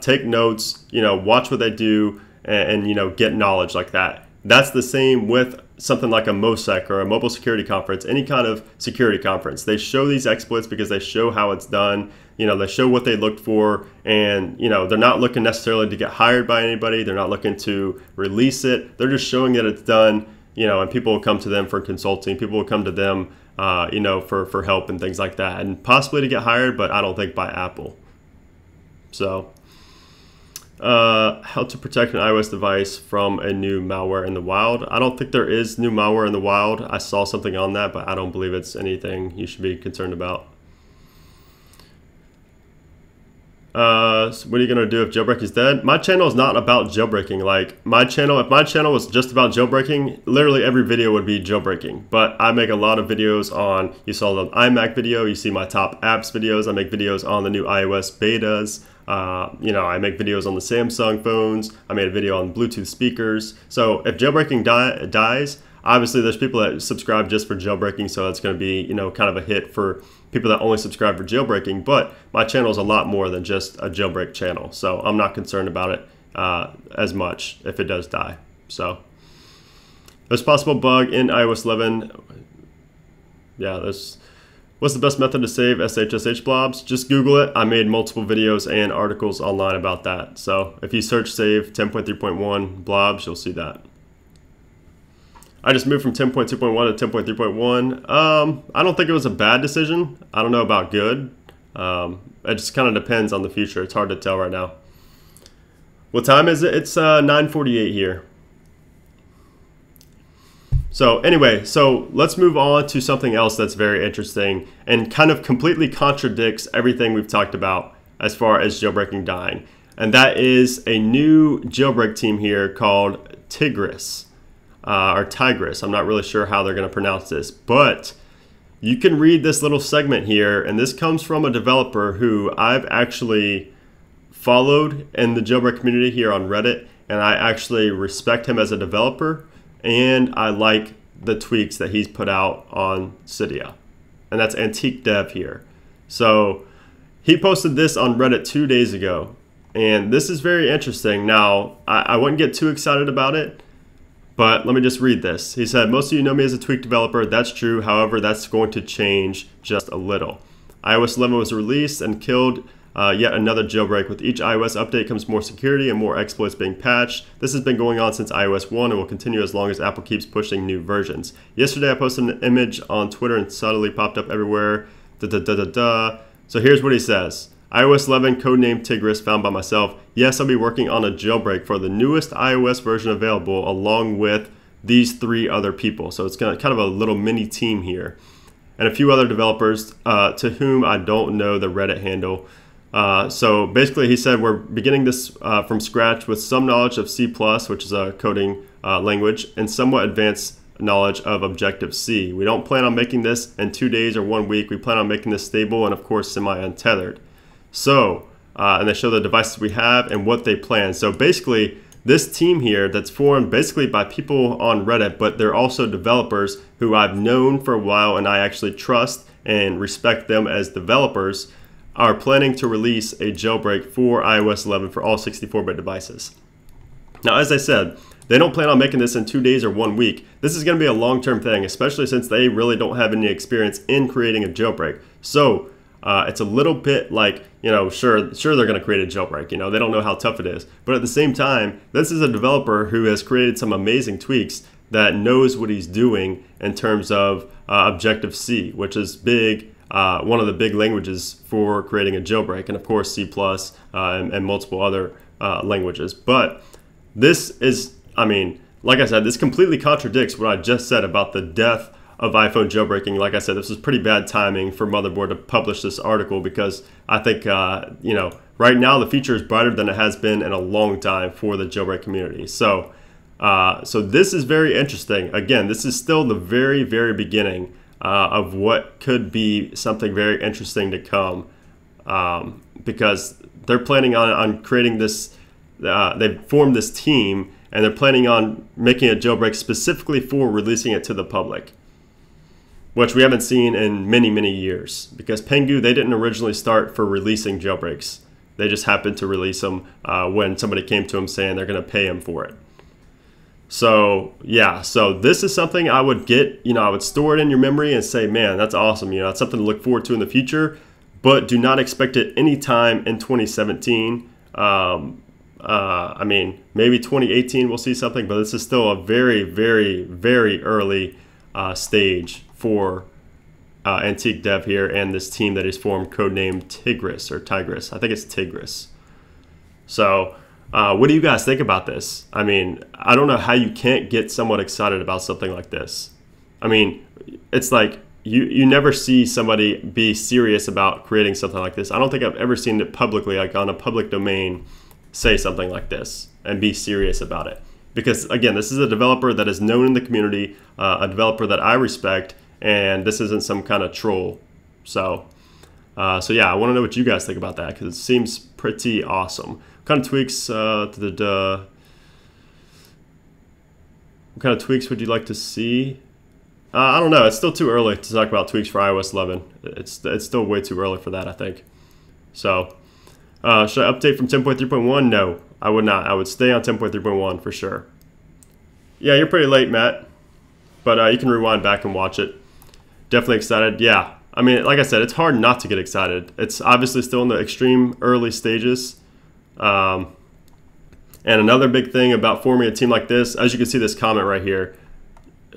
take notes, watch what they do, and get knowledge like that. That's the same with something like a MoSec or a mobile security conference, any kind of security conference. They show these exploits because they show how it's done. They show what they looked for, and they're not looking necessarily to get hired by anybody. They're not looking to release it. They're just showing that it's done, and people will come to them for consulting. People will come to them, for help and things like that, and possibly to get hired, but I don't think by Apple. So. How to protect an iOS device from a new malware in the wild. I don't think there is new malware in the wild. I saw something on that, but I don't believe it's anything you should be concerned about. So what are you going to do if jailbreak is dead? My channel is not about jailbreaking. Like if my channel was just about jailbreaking, literally every video would be jailbreaking. But I make a lot of videos on, you saw the iMac video, you see my top apps videos. I make videos on the new iOS betas. I make videos on the Samsung phones. I made a video on Bluetooth speakers. So if jailbreaking dies, obviously there's people that subscribe just for jailbreaking, so it's going to be, kind of a hit for people that only subscribe for jailbreaking. But my channel is a lot more than just a jailbreak channel, so I'm not concerned about it as much if it does die. So there's a possible bug in iOS 11. Yeah, what's the best method to save SHSH blobs? Just Google it. I made multiple videos and articles online about that. So if you search save 10.3.1 blobs, you'll see that. I just moved from 10.2.1 to 10.3.1. I don't think it was a bad decision. I don't know about good. It just kind of depends on the future. It's hard to tell right now. What time is it? It's 9:48 here. So anyway, let's move on to something else that's very interesting and kind of completely contradicts everything we've talked about as far as jailbreaking dying. And that is a new jailbreak team here called Tigris, or Tigris. I'm not really sure how they're going to pronounce this, but you can read this little segment here, and this comes from a developer who I've actually followed in the jailbreak community here on Reddit, and I actually respect him as a developer. And I like the tweaks that he's put out on Cydia. And that's Antique Dev here. So he posted this on Reddit 2 days ago. And this is very interesting. Now, I wouldn't get too excited about it, but let me just read this. He said, most of you know me as a tweak developer. That's true. However, that's going to change just a little. iOS 11 was released and killed yet another jailbreak. With each iOS update comes more security and more exploits being patched. This has been going on since iOS 1 and will continue as long as Apple keeps pushing new versions. Yesterday I posted an image on Twitter and suddenly popped up everywhere. So here's what he says. iOS 11 codename Tigris found by myself. Yes, I'll be working on a jailbreak for the newest iOS version available along with these 3 other people. So it's kind of a little mini team here. And a few other developers to whom I don't know the Reddit handle. So basically he said we're beginning this from scratch with some knowledge of C++, which is a coding language, and somewhat advanced knowledge of Objective-C. We don't plan on making this in 2 days or 1 week. We plan on making this stable and of course semi-untethered. So, and they show the devices we have and what they plan. So basically this team here that's formed basically by people on Reddit, but they're also developers who I've known for a while and I actually trust and respect them as developers, are planning to release a jailbreak for iOS 11 for all 64-bit devices. Now, as I said, they don't plan on making this in 2 days or 1 week. This is going to be a long-term thing, especially since they really don't have any experience in creating a jailbreak. So it's a little bit like, sure they're going to create a jailbreak. They don't know how tough it is. But at the same time, this is a developer who has created some amazing tweaks that knows what he's doing in terms of Objective-C, which is big one of the big languages for creating a jailbreak, and of course C++ and multiple other languages. But this is, I mean, like I said, this completely contradicts what I just said about the death of iPhone jailbreaking. Like I said, this was pretty bad timing for Motherboard to publish this article, because I think, you know, right now the future is brighter than it has been in a long time for the jailbreak community. So, so this is very interesting. Again, this is still the very, very beginning of what could be something very interesting to come, because they're planning on creating this, they've formed this team, and they're planning on making a jailbreak specifically for releasing it to the public, which we haven't seen in many, many years, because Pengu, they didn't originally start for releasing jailbreaks. They just happened to release them when somebody came to them saying they're going to pay them for it. So yeah, so this is something I would get, you know, I would store it in your memory and say, man, that's awesome. You know, it's something to look forward to in the future, but do not expect it anytime in 2017. I mean, maybe 2018 we'll see something, but this is still a very, very, very early stage for Antique Dev here and this team that is formed, codenamed Tigris or Tigris. I think it's Tigris. So what do you guys think about this? I mean, I don't know how you can't get somewhat excited about something like this. I mean, it's like you never see somebody be serious about creating something like this. I don't think I've ever seen it publicly, like on a public domain, say something like this and be serious about it. Because again, this is a developer that is known in the community, a developer that I respect, and this isn't some kind of troll. So, so yeah, I want to know what you guys think about that, because it seems pretty awesome. What kind of tweaks what kind of tweaks would you like to see? I don't know. It's still too early to talk about tweaks for iOS 11. It's still way too early for that, I think. So, should I update from 10.3.1? No, I would not. I would stay on 10.3.1 for sure. Yeah, you're pretty late, Matt, but you can rewind back and watch it. Definitely excited. Yeah, I mean, like I said, it's hard not to get excited. It's obviously still in the extreme early stages. And another big thing about forming a team like this, as you can see this comment right here,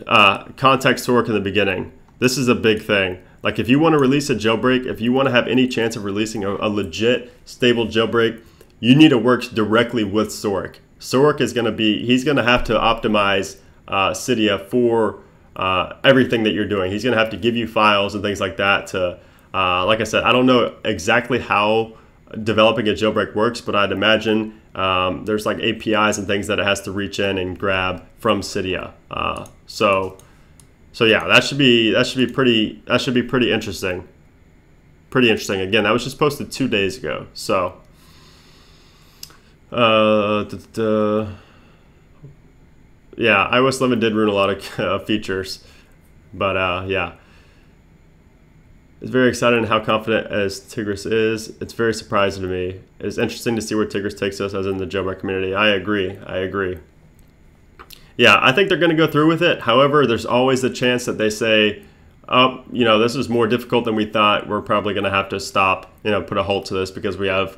context work in the beginning. This is a big thing. Like if you want to release a jailbreak, if you want to have any chance of releasing a legit, stable jailbreak, you need to work directly with Sorek. Sorek is going to be, he's going to have to optimize Cydia for everything that you're doing. He's going to have to give you files and things like that to, like I said, I don't know exactly how developing a jailbreak works, but I'd imagine there's like APIs and things that it has to reach in and grab from Cydia. So yeah, that should be pretty interesting. Pretty interesting. Again, that was just posted 2 days ago. So yeah, iOS 11 did ruin a lot of features, but yeah. It's very exciting how confident as Tigris is. It's very surprising to me. It's interesting to see where Tigris takes us as in the jailbreak community. I agree. Yeah, I think they're going to go through with it. However, there's always the chance that they say, oh, you know, this is more difficult than we thought. We're probably going to have to stop, you know, put a halt to this because we have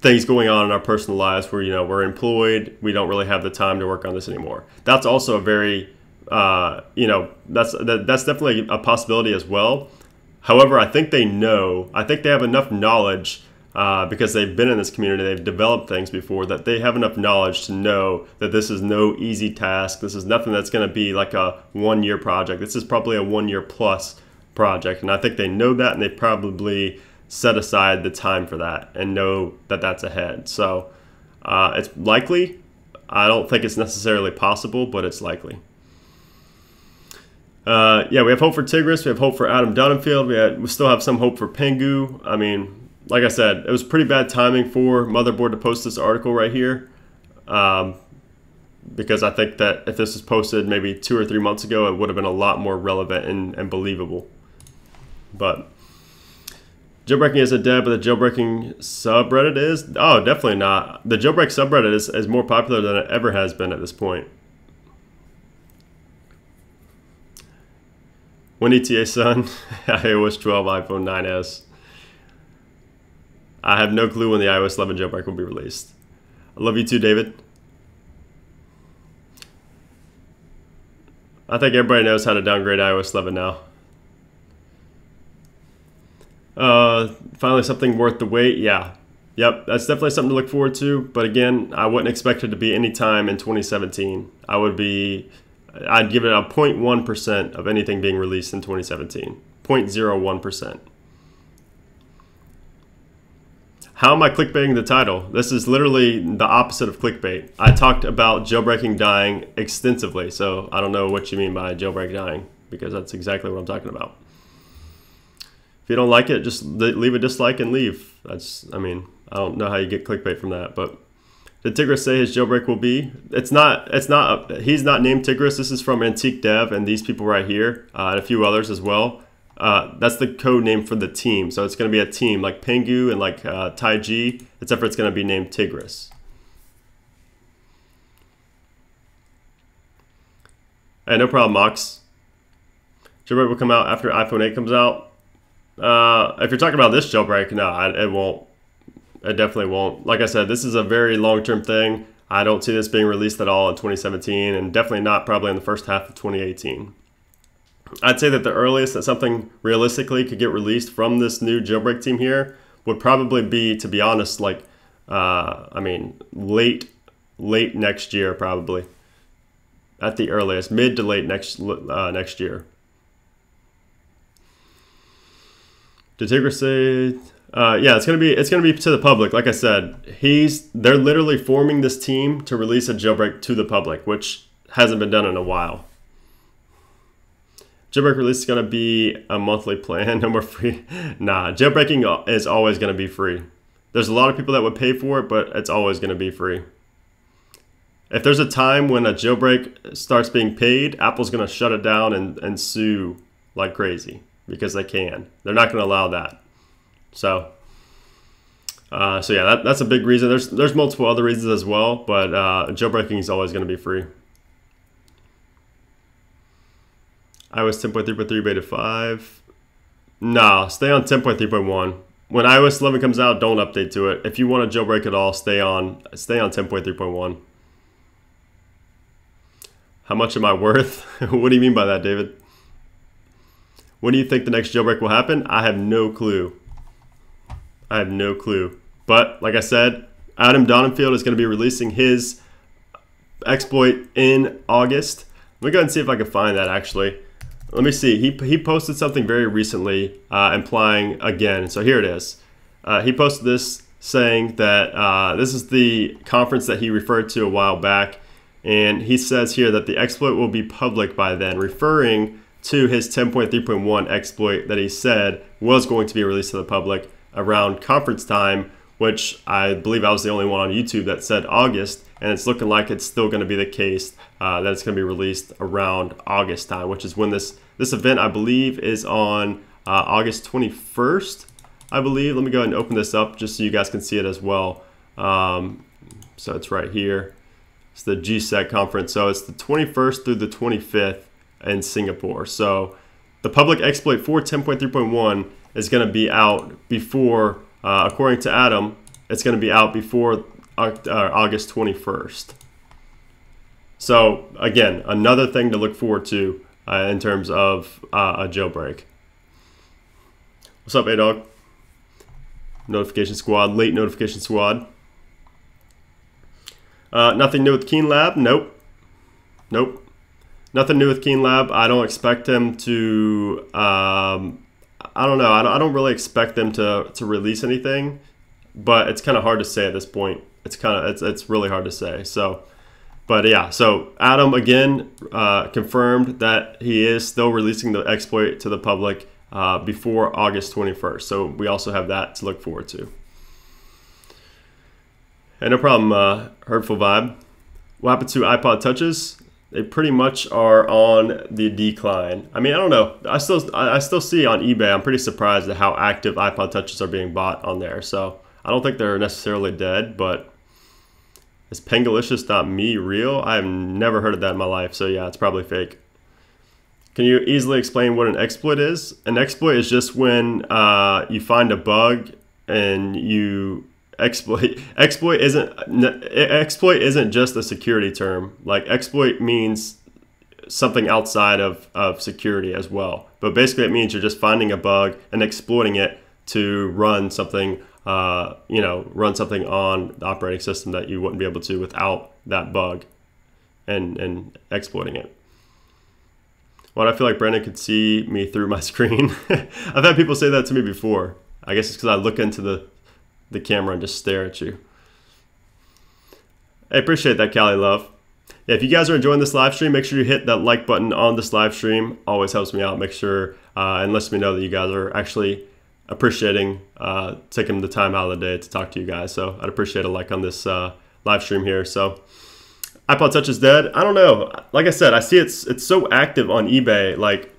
things going on in our personal lives where, you know, we're employed. We don't really have the time to work on this anymore. That's also a very, you know, that's definitely a possibility as well. However, I think they know, I think they have enough knowledge because they've been in this community, they've developed things before, that they have enough knowledge to know that this is no easy task. This is nothing that's going to be like a 1 year project. This is probably a 1 year plus project. And I think they know that, and they probably set aside the time for that and know that that's ahead. So it's likely. I don't think it's necessarily possible, but it's likely. Yeah, we have hope for Tigris. We have hope for Adam Donenfield. We still have some hope for Pengu. I mean, like I said, it was pretty bad timing for Motherboard to post this article right here, because I think that if this was posted maybe 2 or 3 months ago, it would have been a lot more relevant and believable. But jailbreaking is a dead, but the jailbreaking subreddit is? Oh, definitely not. The jailbreak subreddit is more popular than it ever has been at this point. When ETA, son? iOS 12, iPhone 9s. I have no clue when the iOS 11 jailbreak will be released. I love you too, David. I think everybody knows how to downgrade iOS 11 now. Finally something worth the wait. Yeah. Yep, that's definitely something to look forward to. But again, I wouldn't expect it to be any time in 2017. I'd give it a 0.1% of anything being released in 2017. 0.01%. How am I clickbaiting the title? This is literally the opposite of clickbait. I talked about jailbreaking dying extensively, so I don't know what you mean by jailbreak dying, because that's exactly what I'm talking about. If you don't like it, just leave a dislike and leave. I mean, I don't know how you get clickbait from that, but did Tigris say his jailbreak will be? He's not named Tigris. This is from Antique Dev and these people right here, and a few others as well. That's the code name for the team. So it's going to be a team like Pengu and like Taiji, except for it's going to be named Tigris. Hey, no problem, Mox. Jailbreak will come out after iPhone 8 comes out. If you're talking about this jailbreak, no, it won't. It definitely won't. Like I said, this is a very long-term thing. I don't see this being released at all in 2017, and definitely not probably in the first half of 2018. I'd say that the earliest that something realistically could get released from this new jailbreak team here would probably be, to be honest, like, I mean, late next year probably. At the earliest, mid to late next year. Did Tigris say? Yeah, it's gonna be to the public. Like I said, they're literally forming this team to release a jailbreak to the public, which hasn't been done in a while. Jailbreak release is gonna be a monthly plan, no more free. Nah, jailbreaking is always gonna be free. There's a lot of people that would pay for it, but it's always gonna be free. If there's a time when a jailbreak starts being paid, Apple's gonna shut it down and sue like crazy because they can. They're not gonna allow that. So yeah, that's a big reason. There's multiple other reasons as well, but jailbreaking is always going to be free. iOS 10.3.3 beta 5. Nah, stay on 10.3.1. When iOS 11 comes out, don't update to it. If you want to jailbreak at all, stay on 10.3.1. How much am I worth? What do you mean by that, David? When do you think the next jailbreak will happen? I have no clue. I have no clue. But like I said, Adam Donenfield is going to be releasing his exploit in August. Let me go ahead and see if I can find that actually. Let me see. He posted something very recently implying again. So here it is. He posted this saying that this is the conference that he referred to a while back. And he says here that the exploit will be public by then, referring to his 10.3.1 exploit that he said was going to be released to the public around conference time, which I believe I was the only one on YouTube that said August, and it's looking like it's still going to be the case that it's going to be released around August time, which is when this event, I believe, is on August 21st, I believe. Let me go ahead and open this up just so you guys can see it as well. So it's right here. It's the GSEC conference. So it's the 21st through the 25th in Singapore. So the public exploit for 10.3.1 is going to be out before, according to Adam, it's going to be out before August 21st. So again, another thing to look forward to in terms of a jailbreak. What's up, A-Dog? Notification Squad, late Notification Squad. Nothing new with Keen Lab? Nope. Nope. Nothing new with Keen Lab. I don't expect him to... I don't know. I don't really expect them to release anything, but it's kind of hard to say at this point. It's really hard to say. So, but yeah. So Adam again confirmed that he is still releasing the exploit to the public before August 21st. So we also have that to look forward to. And no problem, Hurtful Vibe. What happened to iPod Touches? They pretty much are on the decline. I mean, I don't know. I still see on eBay, I'm pretty surprised at how active iPod Touches are being bought on there. So I don't think they're necessarily dead, but is Pengalicious.me real? I have never heard of that in my life. So yeah, it's probably fake. Can you easily explain what an exploit is? An exploit is just when you find a bug and you exploit. Exploit isn't just a security term. Like exploit means something outside of security as well. But basically it means you're just finding a bug and exploiting it to run something, run something on the operating system that you wouldn't be able to without that bug and exploiting it. Why do I feel like Brandon could see me through my screen? I've had people say that to me before. I guess it's because I look into the camera and just stare at you. I appreciate that, Callie Love. Yeah, if you guys are enjoying this live stream, make sure you hit that like button on this live stream. Always helps me out. Make sure and lets me know that you guys are actually appreciating taking the time out of the day to talk to you guys. So I'd appreciate a like on this live stream here. So Ipod Touch is dead. I don't know. Like I said, I see it's so active on eBay. Like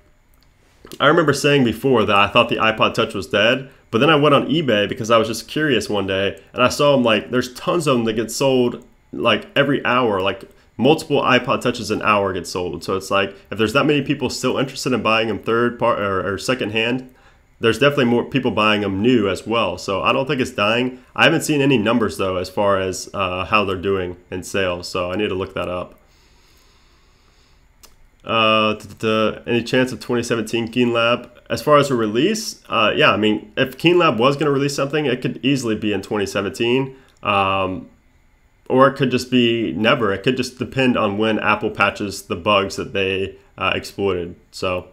I remember saying before that I thought the Ipod Touch was dead, but then I went on eBay because I was just curious one day, and I saw them like there's tons of them that get sold like every hour, like multiple Ipod Touches an hour get sold. So it's like if there's that many people still interested in buying them third part or second hand, there's definitely more people buying them new as well. So I don't think it's dying. I haven't seen any numbers though as far as how they're doing in sales. So I need to look that up. Any chance of 2017 Keen Lab? As far as a release, yeah, I mean, if Keen Lab was going to release something, it could easily be in 2017. Or it could just be never. It could just depend on when Apple patches the bugs that they exploited. So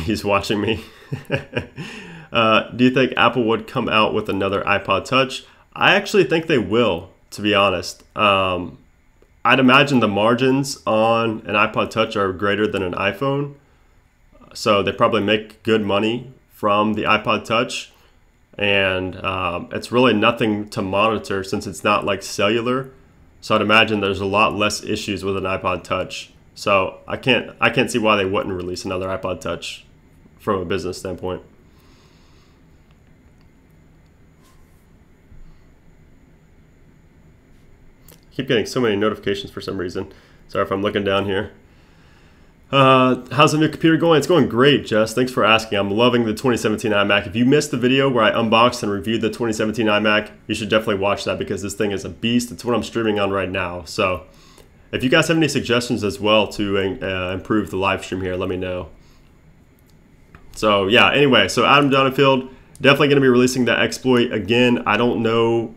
he's watching me. Do you think Apple would come out with another Ipod Touch? I actually think they will, to be honest. I'd imagine the margins on an Ipod Touch are greater than an iPhone. So they probably make good money from the Ipod Touch. And it's really nothing to monitor since it's not like cellular. So I'd imagine there's a lot less issues with an Ipod Touch. So I can't see why they wouldn't release another Ipod Touch from a business standpoint. I keep getting so many notifications for some reason. Sorry if I'm looking down here. How's the new computer going? It's going great, Jess. Thanks for asking. I'm loving the 2017 iMac. If you missed the video where I unboxed and reviewed the 2017 iMac, you should definitely watch that because this thing is a beast. It's what I'm streaming on right now. So if you guys have any suggestions as well to improve the live stream here, let me know. So yeah, anyway, so Adam Donenfield definitely going to be releasing that exploit again. I don't know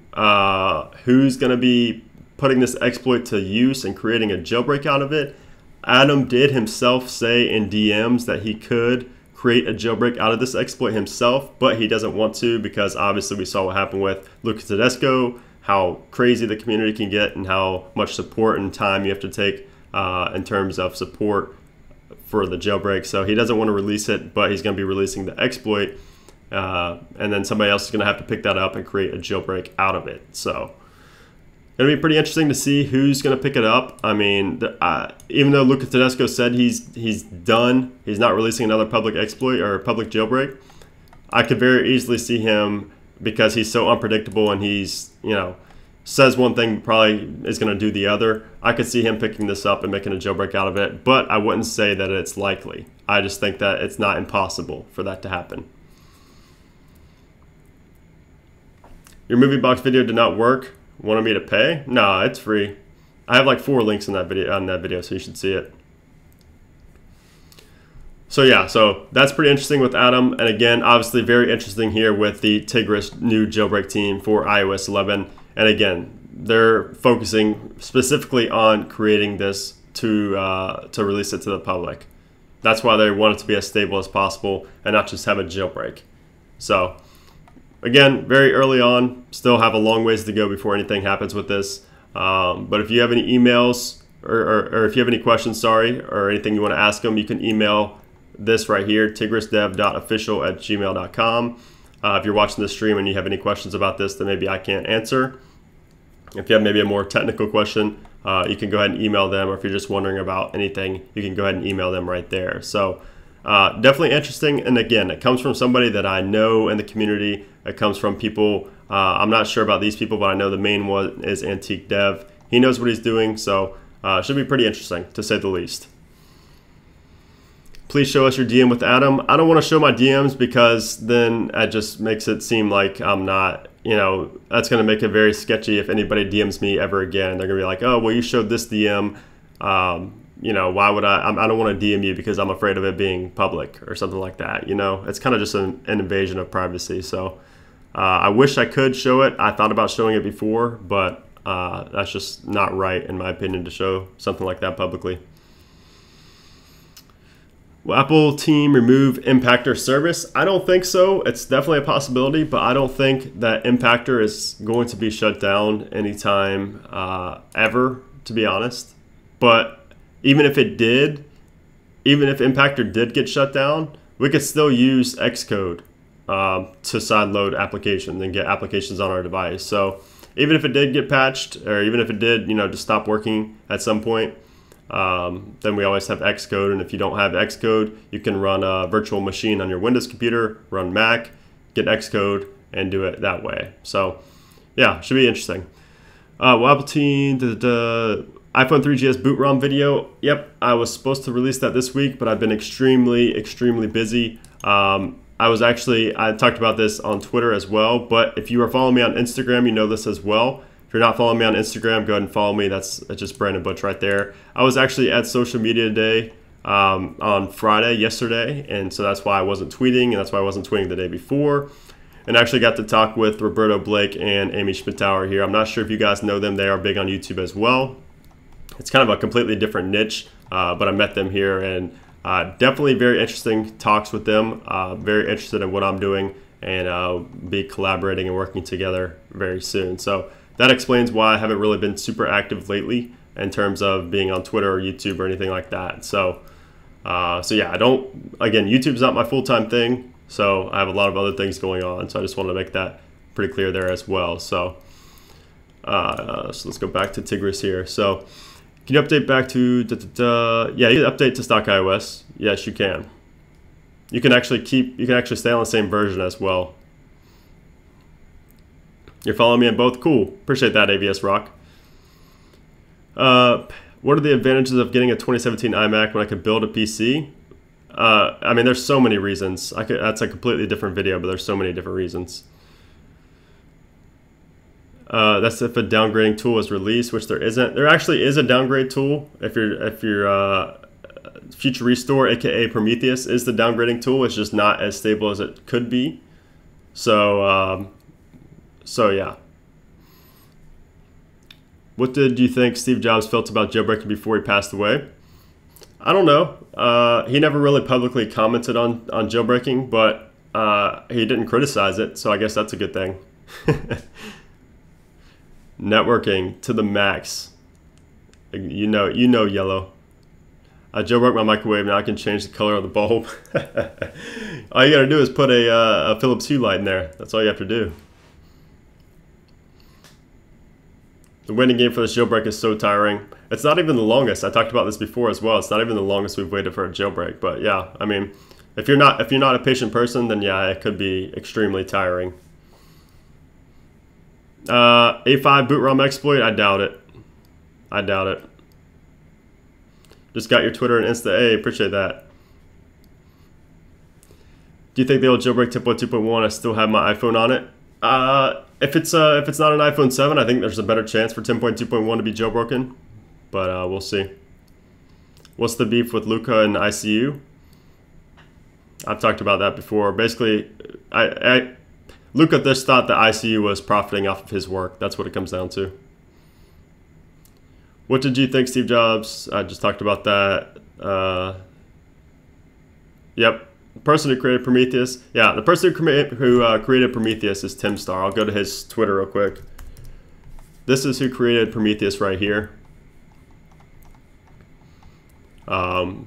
who's going to be putting this exploit to use and creating a jailbreak out of it. Adam did himself say in DMs that he could create a jailbreak out of this exploit himself, but he doesn't want to because obviously we saw what happened with Lucas Tedesco, how crazy the community can get and how much support and time you have to take in terms of support for the jailbreak. So he doesn't want to release it, but he's going to be releasing the exploit, and then somebody else is going to have to pick that up and create a jailbreak out of it. So it'll be pretty interesting to see who's going to pick it up. I mean, even though Lucas Tedesco said he's done, he's not releasing another public exploit or public jailbreak, I could very easily see him, because he's so unpredictable and he's, says one thing, probably is going to do the other. I could see him picking this up and making a jailbreak out of it, but I wouldn't say that it's likely. I just think that it's not impossible for that to happen. Your movie box video did not work. Wanted me to pay? No, it's free. I have like 4 links in that video, so you should see it. So yeah, so that's pretty interesting with Adam. And again, obviously very interesting here with the Tigris new jailbreak team for iOS 11. And again, they're focusing specifically on creating this to release it to the public. That's why they want it to be as stable as possible and not just have a jailbreak. So again, very early on, still have a long ways to go before anything happens with this. But if you have any emails or if you have any questions, or anything you want to ask them, you can email this right here, tigrisdev.official@gmail.com. If you're watching this stream and you have any questions about this that maybe I can't answer, if you have maybe a more technical question, you can go ahead and email them, or if you're just wondering about anything, you can go ahead and email them right there. So definitely interesting, and again, it comes from somebody that I know in the community. It comes from people, I'm not sure about these people, but I know the main one is Antique Dev. He knows what he's doing, so it should be pretty interesting, to say the least. Please show us your DM with Adam. I don't want to show my DMs because then it just makes it seem like I'm not, that's going to make it very sketchy if anybody DMs me ever again. They're going to be like, oh, well, you showed this DM. you know, why would I don't want to DM you because I'm afraid of it being public or something like that. You know, it's kind of just an invasion of privacy. So I wish I could show it. I thought about showing it before, but that's just not right, in my opinion, to show something like that publicly. Will Apple team remove Impactor service? I don't think so. It's definitely a possibility, but I don't think that Impactor is going to be shut down anytime ever, to be honest. But even if it did, even if Impactor did get shut down, we could still use Xcode to sideload applications and get applications on our device. So even if it did get patched, or even if it did, you know, just stop working at some point, then we always have Xcode. And if you don't have Xcode, you can run a virtual machine on your Windows computer, run Mac, get Xcode, and do it that way. So yeah, should be interesting. Well, Apple team, the iPhone 3GS boot ROM video. Yep, I was supposed to release that this week, but I've been extremely busy. I talked about this on Twitter as well, but if you are following me on Instagram, you know this as well. If you're not following me on Instagram, go ahead and follow me. That's just Brandon Butch right there. I was actually at Social Media Day on Friday, yesterday, and so that's why I wasn't tweeting, and that's why I wasn't tweeting the day before. And I actually got to talk with Roberto Blake and Amy Schmittauer here. I'm not sure if you guys know them. They are big on YouTube as well. It's kind of a completely different niche, but I met them here, and definitely very interesting talks with them. Very interested in what I'm doing, and be collaborating and working together very soon. So that explains why I haven't really been super active lately in terms of being on Twitter or YouTube or anything like that. So yeah, again, YouTube's not my full-time thing, so I have a lot of other things going on. So I just wanted to make that pretty clear there as well. So, so let's go back to Tigris here. So can you update back to, yeah, you can update to stock iOS. Yes, you can. You can actually stay on the same version as well. You're following me in both? Cool. Appreciate that, AVS Rock. What are the advantages of getting a 2017 iMac when I could build a PC? I mean, there's so many reasons. That's a completely different video, but there's so many different reasons. That's if a downgrading tool is released, which there isn't. There actually is a downgrade tool. If you're Future Restore, aka Prometheus, is the downgrading tool. It's just not as stable as it could be. So yeah. What did you think Steve Jobs felt about jailbreaking before he passed away? I don't know. He never really publicly commented on jailbreaking, but he didn't criticize it, so I guess that's a good thing. Networking to the max. You know, yellow. I jailbroke my microwave, now I can change the color of the bulb. All you gotta do is put a Philips Hue light in there. That's all you have to do. The waiting game for this jailbreak is so tiring. It's not even the longest. I talked about this before as well. It's not even the longest we've waited for a jailbreak. But yeah, I mean, if you're not a patient person, then yeah, it could be extremely tiring. A5 boot ROM exploit? I doubt it. I doubt it. Just got your Twitter and Insta. Hey, appreciate that. Do you think they'll jailbreak 10.2.1? I still have my iPhone on it. If it's not an iPhone 7, I think there's a better chance for 10.2.1 to be jailbroken, but we'll see. What's the beef with Luca and ICU? I've talked about that before. Basically, Luca just thought that ICU was profiting off of his work. That's what it comes down to. What did you think, Steve Jobs? I just talked about that. Yep. The person who created Prometheus. Yeah, the person who created Prometheus is Tim Starr. I'll go to his Twitter real quick. This is who created Prometheus right here. So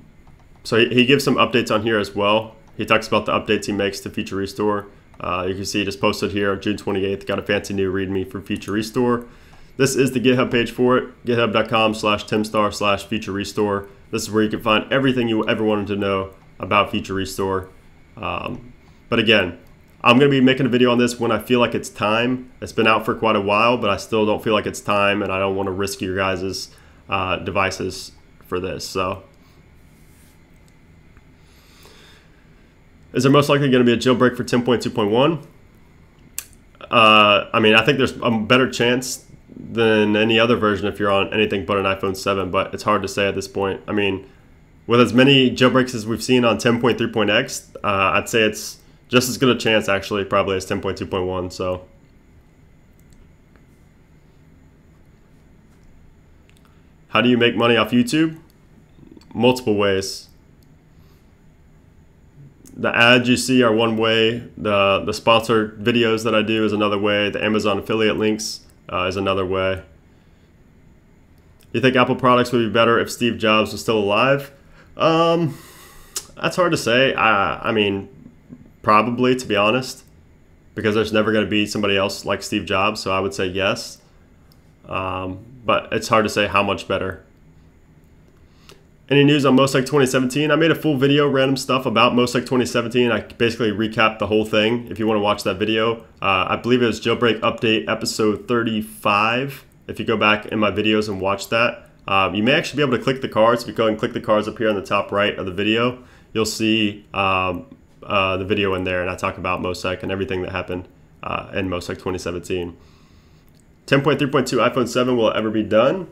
he gives some updates on here as well. He talks about the updates he makes to Feature Restore. You can see he just posted here on June 28th. Got a fancy new README for Feature Restore. This is the GitHub page for it. GitHub.com/TimStar/Feature Restore. This is where you can find everything you ever wanted to know about Feature Restore. But again, I'm going to be making a video on this when I feel like it's time. It's been out for quite a while, but I still don't feel like it's time, and I don't want to risk your guys' devices for this. So, is there most likely going to be a jailbreak for 10.2.1? I mean, I think there's a better chance than any other version if you're on anything but an iPhone 7, but it's hard to say at this point. I mean, with as many jailbreaks as we've seen on 10.3.x, I'd say it's just as good a chance actually probably as 10.2.1. So how do you make money off YouTube? Multiple ways. The ads you see are one way. The sponsored videos that I do is another way. The Amazon affiliate links is another way. You think Apple products would be better if Steve Jobs was still alive? That's hard to say. I mean, probably, to be honest, because there's never going to be somebody else like Steve Jobs, so I would say yes. But it's hard to say how much better. Any news on Mosaic 2017? I made a full video, random stuff about Mosaic 2017. I basically recapped the whole thing. If you want to watch that video, I believe it was Jailbreak Update episode 35. If you go back in my videos and watch that, you may actually be able to click the cards. If you go and click the cards up here on the top right of the video, you'll see the video in there, and I talk about Mosaic and everything that happened in Mosaic 2017. 10.3.2 iPhone 7 will it ever be done?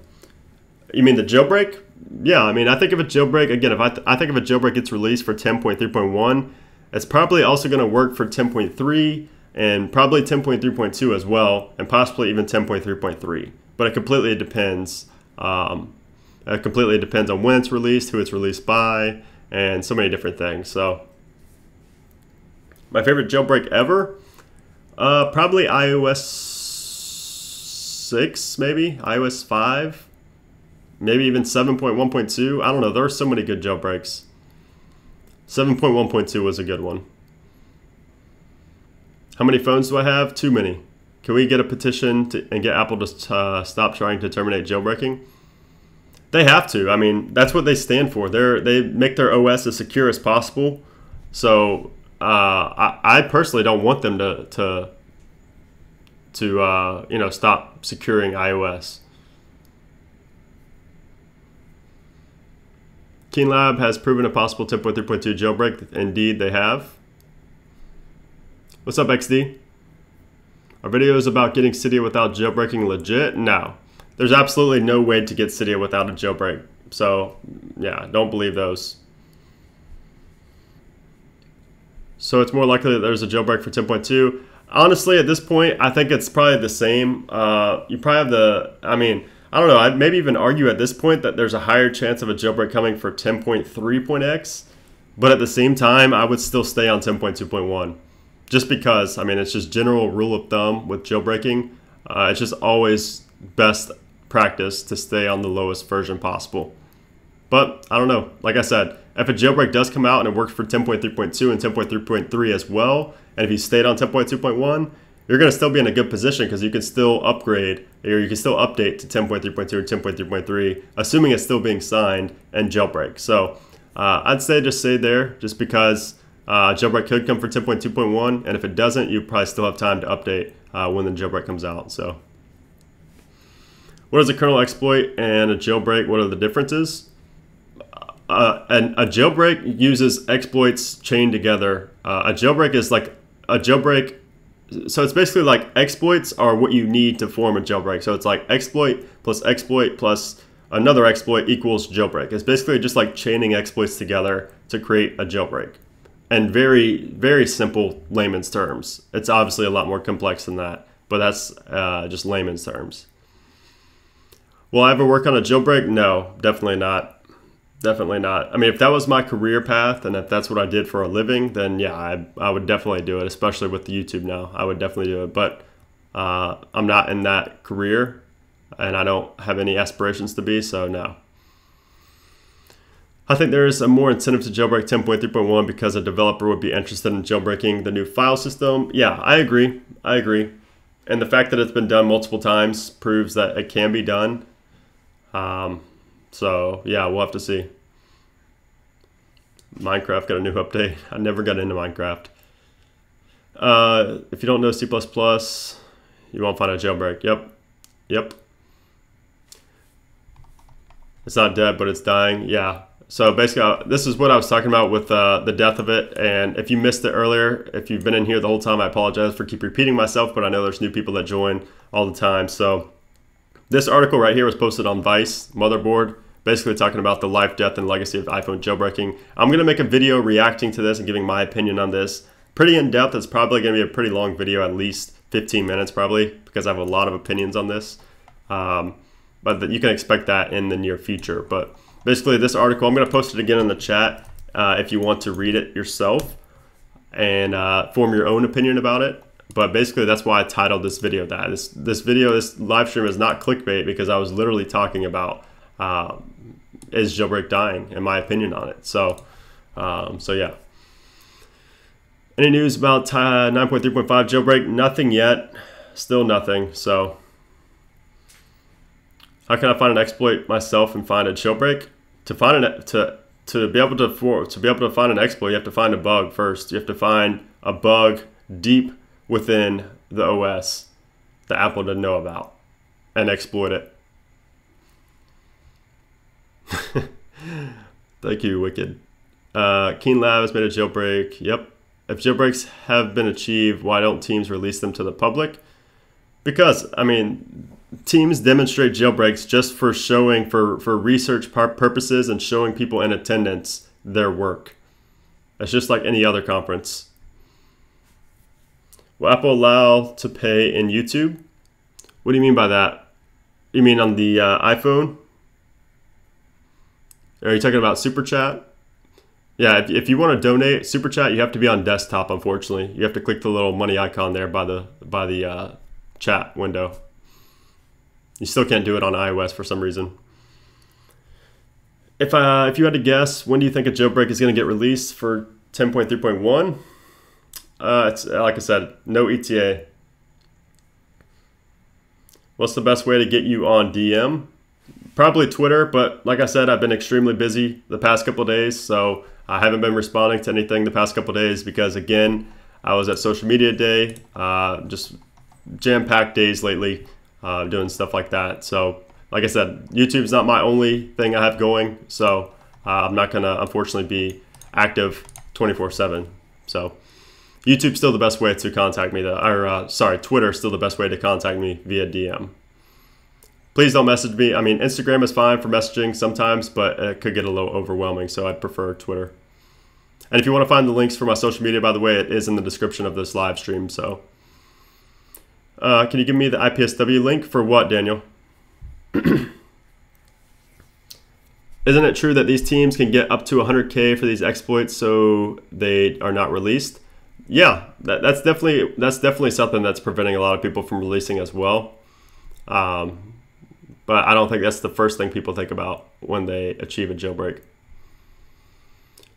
You mean the jailbreak? Yeah, I mean, I think if a jailbreak, again, if I think if a jailbreak gets released for 10.3.1, it's probably also going to work for 10.3 and probably 10.3.2 as well, and possibly even 10.3.3. But it completely depends. It completely depends on when it's released, who it's released by, and so many different things. So, my favorite jailbreak ever? Probably iOS 6, maybe iOS 5. Maybe even 7.1.2. I don't know. There are so many good jailbreaks. 7.1.2 was a good one. How many phones do I have? Too many. Can we get a petition and get Apple to stop trying to terminate jailbreaking? They have to. I mean, that's what they stand for. They make their OS as secure as possible. So I personally don't want them to stop securing iOS. KeenLab has proven a possible 10.3.2 jailbreak. Indeed, they have. What's up, XD? Are videos about getting Cydia without jailbreaking legit? No. There's absolutely no way to get Cydia without a jailbreak. So, yeah, don't believe those. So it's more likely that there's a jailbreak for 10.2. Honestly, at this point, I think it's probably the same. You probably have the, I mean, I don't know, I'd maybe even argue at this point that there's a higher chance of a jailbreak coming for 10.3.x, but at the same time, I would still stay on 10.2.1. Just because, I mean, it's just general rule of thumb with jailbreaking. It's just always best practice to stay on the lowest version possible. But, I don't know, like I said, if a jailbreak does come out and it works for 10.3.2 and 10.3.3 as well, and if you stayed on 10.2.1, you're going to still be in a good position because you can still upgrade or you can still update to 10.3.2 or 10.3.3, assuming it's still being signed and jailbreak. So I'd say just stay there just because jailbreak could come for 10.2.1, and if it doesn't, you probably still have time to update when the jailbreak comes out. So what is a kernel exploit and a jailbreak? What are the differences? And a jailbreak uses exploits chained together. A jailbreak is like a jailbreak. So it's basically like exploits are what you need to form a jailbreak. So it's like exploit plus another exploit equals jailbreak. It's basically just like chaining exploits together to create a jailbreak. And very, very simple layman's terms. It's obviously a lot more complex than that, but that's just layman's terms. Will I ever work on a jailbreak? No, definitely not. Definitely not. I mean, if that was my career path and if that's what I did for a living, then yeah, I would definitely do it, especially with the YouTube now. I would definitely do it, but I'm not in that career and I don't have any aspirations to be, so no. I think there is a more incentive to jailbreak 10.3.1 because a developer would be interested in jailbreaking the new file system. Yeah, I agree. I agree. And the fact that it's been done multiple times proves that it can be done. So yeah, we'll have to see. Minecraft got a new update. I never got into Minecraft. If you don't know C++, you won't find a jailbreak. Yep. It's not dead, but it's dying. Yeah. So basically, this is what I was talking about with the death of it. And if you missed it earlier, if you've been in here the whole time, I apologize for keep repeating myself, but I know there's new people that join all the time. So This article right here was posted on Vice Motherboard, basically talking about the life, death, and legacy of iPhone jailbreaking. I'm going to make a video reacting to this and giving my opinion on this. Pretty in-depth. It's probably going to be a pretty long video, at least 15 minutes probably, because I have a lot of opinions on this. But you can expect that in the near future. But basically this article, I'm going to post it again in the chat if you want to read it yourself and form your own opinion about it. But basically that's why I titled this video that. This live stream is not clickbait, because I was literally talking about is jailbreak dying and my opinion on it. So yeah. Any news about 9.3.5 jailbreak? Nothing yet. Still nothing. So how can I find an exploit myself and find a jailbreak? To find to be able to find an exploit, you have to find a bug first. You have to find a bug deep within the OS that Apple didn't know about and exploit it. Thank you, Wicked. Keen Lab has made a jailbreak. Yep. If jailbreaks have been achieved, why don't teams release them to the public? Because, I mean, teams demonstrate jailbreaks just for showing, for research purposes and showing people in attendance their work. It's just like any other conference. Will Apple allow to pay in YouTube? What do you mean by that? You mean on the iPhone? Are you talking about Super Chat? Yeah, if you want to donate Super Chat, you have to be on desktop, unfortunately. You have to click the little money icon there by the chat window. You still can't do it on iOS for some reason. If you had to guess, when do you think a jailbreak is going to get released for 10.3.1? It's like I said, no ETA. What's the best way to get you on DM? Probably Twitter, but like I said, I've been extremely busy the past couple of days, so I haven't been responding to anything the past couple of days because, again, I was at social media day, just jam-packed days lately, doing stuff like that. So, like I said, YouTube's not my only thing I have going, so I'm not going to, unfortunately, be active 24/7. So, YouTube's still the best way to contact me, Twitter's still the best way to contact me via DM. Please don't message me. I mean, Instagram is fine for messaging sometimes, but it could get a little overwhelming, so I'd prefer Twitter. And if you want to find the links for my social media, by the way, it is in the description of this live stream. So, can you give me the IPSW link for what, Daniel? Isn't it true that these teams can get up to 100K for these exploits so they are not released? Yeah, that's definitely something that's preventing a lot of people from releasing as well. But I don't think that's the first thing people think about when they achieve a jailbreak.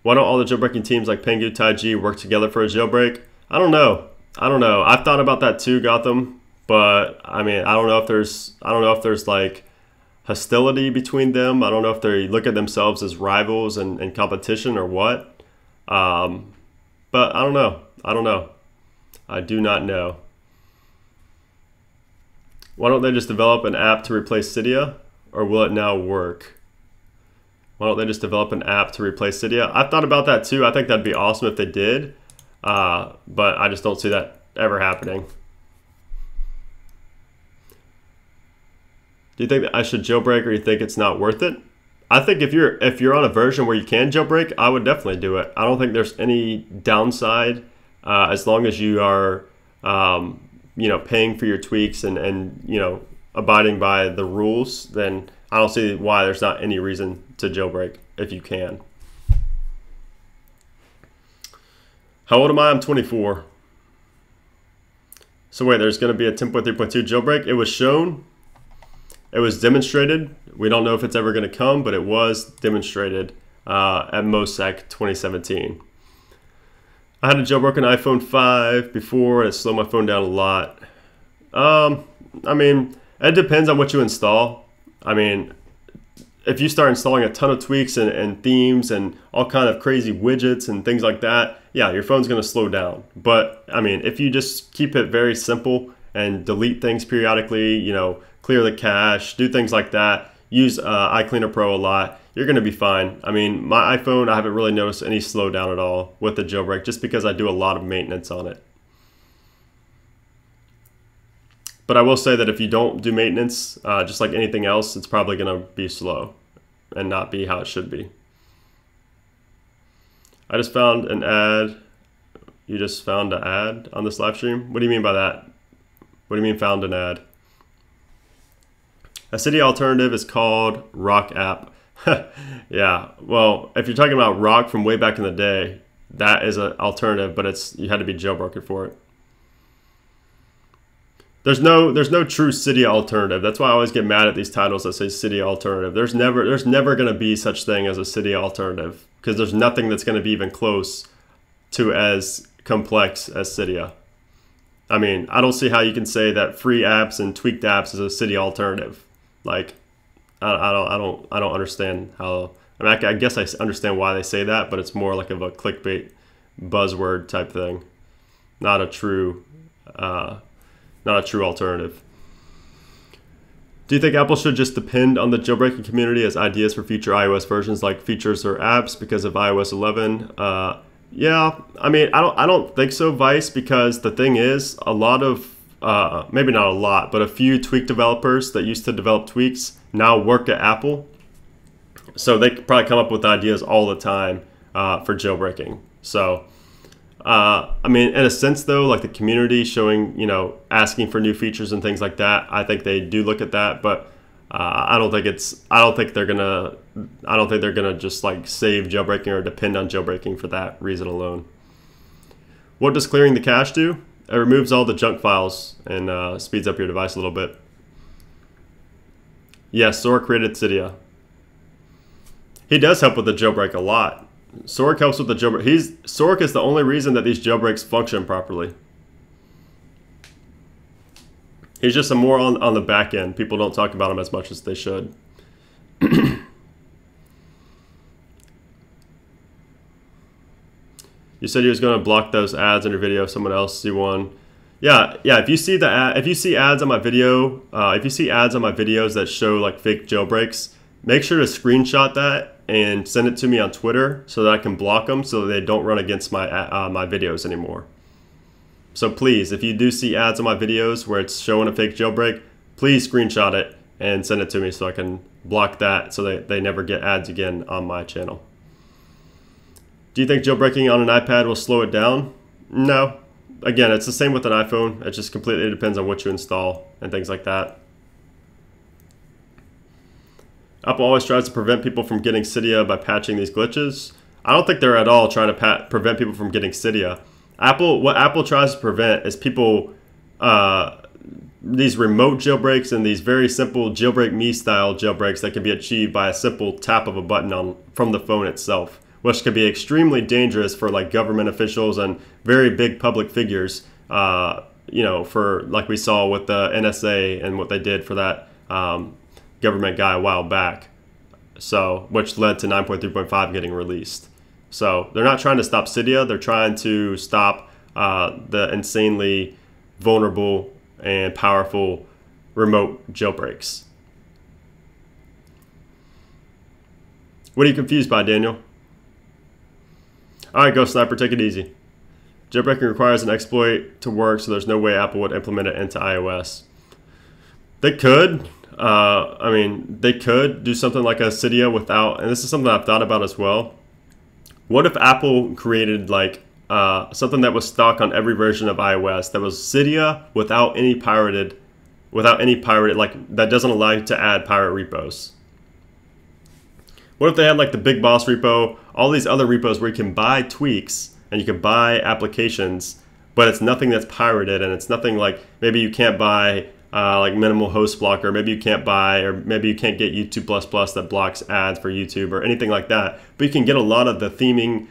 Why don't all the jailbreaking teams like Pengu, Taiji work together for a jailbreak? I don't know. I've thought about that too, Gotham. But I mean, I don't know if there's like hostility between them. I don't know if they look at themselves as rivals and competition or what. But I don't know. I do not know. Why don't they just develop an app to replace Cydia, or will it now work? Why don't they just develop an app to replace Cydia? I've thought about that too. I think that'd be awesome if they did, but I just don't see that ever happening. Do you think that I should jailbreak, or you think it's not worth it? I think if you're on a version where you can jailbreak, I would definitely do it. I don't think there's any downside as long as you are paying for your tweaks and abiding by the rules, then I don't see why there's not any reason to jailbreak if you can. How old am I? I'm 24. So wait, there's going to be a 10.3.2 jailbreak. It was shown. It was demonstrated. We don't know if it's ever going to come, but it was demonstrated at MoSec 2017. I had a jailbroken iPhone 5 before, and it slowed my phone down a lot. I mean, it depends on what you install. I mean, if you start installing a ton of tweaks and themes and all kind of crazy widgets and things like that, yeah, your phone's going to slow down. But I mean, if you just keep it very simple and delete things periodically, clear the cache, do things like that, use iCleaner Pro a lot, you're going to be fine. I mean, my iPhone, I haven't really noticed any slowdown at all with the jailbreak, just because I do a lot of maintenance on it. But I will say that if you don't do maintenance, just like anything else, it's probably going to be slow and not be how it should be. I just found an ad. You just found an ad on this live stream? What do you mean by that? What do you mean found an ad? A Cydia alternative is called Rock app. Yeah, well, if you're talking about Rock from way back in the day, that is an alternative, but you had to be jailbroken for it. There's no true Cydia alternative. That's why I always get mad at these titles that say Cydia alternative. There's never going to be such thing as a Cydia alternative, because there's nothing that's going to be even close to as complex as Cydia. I mean, I don't see how you can say that free apps and tweaked apps is a Cydia alternative. Like, I don't understand how. I mean, I guess I understand why they say that, but it's more like of a clickbait buzzword type thing, not a true alternative. Do you think Apple should just depend on the jailbreaking community as ideas for future iOS versions, like features or apps, because of iOS 11? Yeah, I mean, I don't think so, Vice, because the thing is, a lot of, maybe not a lot, but a few tweak developers that used to develop tweaks now work at Apple. So they could probably come up with ideas all the time for jailbreaking. So, I mean, in a sense, though, like the community showing, asking for new features and things like that, I think they do look at that, but I don't think they're gonna just like save jailbreaking or depend on jailbreaking for that reason alone. What does clearing the cache do? It removes all the junk files and speeds up your device a little bit. Yes, Sork created Cydia. He does help with the jailbreak a lot. Sork helps with the jailbreak. Sork is the only reason that these jailbreaks function properly. He's just more on the back end. People don't talk about him as much as they should. You said he was going to block those ads in your video. If someone else see one, yeah. If you see if you see ads on my video, if you see ads on my videos that show like fake jailbreaks, make sure to screenshot that and send it to me on Twitter so that I can block them so that they don't run against my my videos anymore. So please, if you do see ads on my videos where it's showing a fake jailbreak, please screenshot it and send it to me so I can block that so that they never get ads again on my channel. Do you think jailbreaking on an iPad will slow it down? No. Again, it's the same with an iPhone. It just completely depends on what you install and things like that. Apple always tries to prevent people from getting Cydia by patching these glitches. I don't think they're at all trying to prevent people from getting Cydia. What Apple tries to prevent is people, these remote jailbreaks and these very simple jailbreak me style jailbreaks that can be achieved by a simple tap of a button from the phone itself, which can be extremely dangerous for like government officials and very big public figures. For like we saw with the NSA and what they did for that government guy a while back. So, which led to 9.3.5 getting released. So they're not trying to stop Cydia, they're trying to stop the insanely vulnerable and powerful remote jailbreaks. What are you confused by, Daniel? Alright, Ghost Sniper, take it easy. Jailbreaking requires an exploit to work, so there's no way Apple would implement it into iOS. They could. I mean, they could do something like a Cydia without, and this is something I've thought about as well. What if Apple created like something that was stock on every version of iOS that was Cydia without any pirated, like that doesn't allow you to add pirate repos? What if they had like the Big Boss repo, all these other repos where you can buy tweaks and you can buy applications, but it's nothing that's pirated, and it's nothing like maybe you can't buy like minimal host blocker, maybe you can't buy, or maybe you can't get YouTube++ that blocks ads for YouTube or anything like that. But you can get a lot of the theming,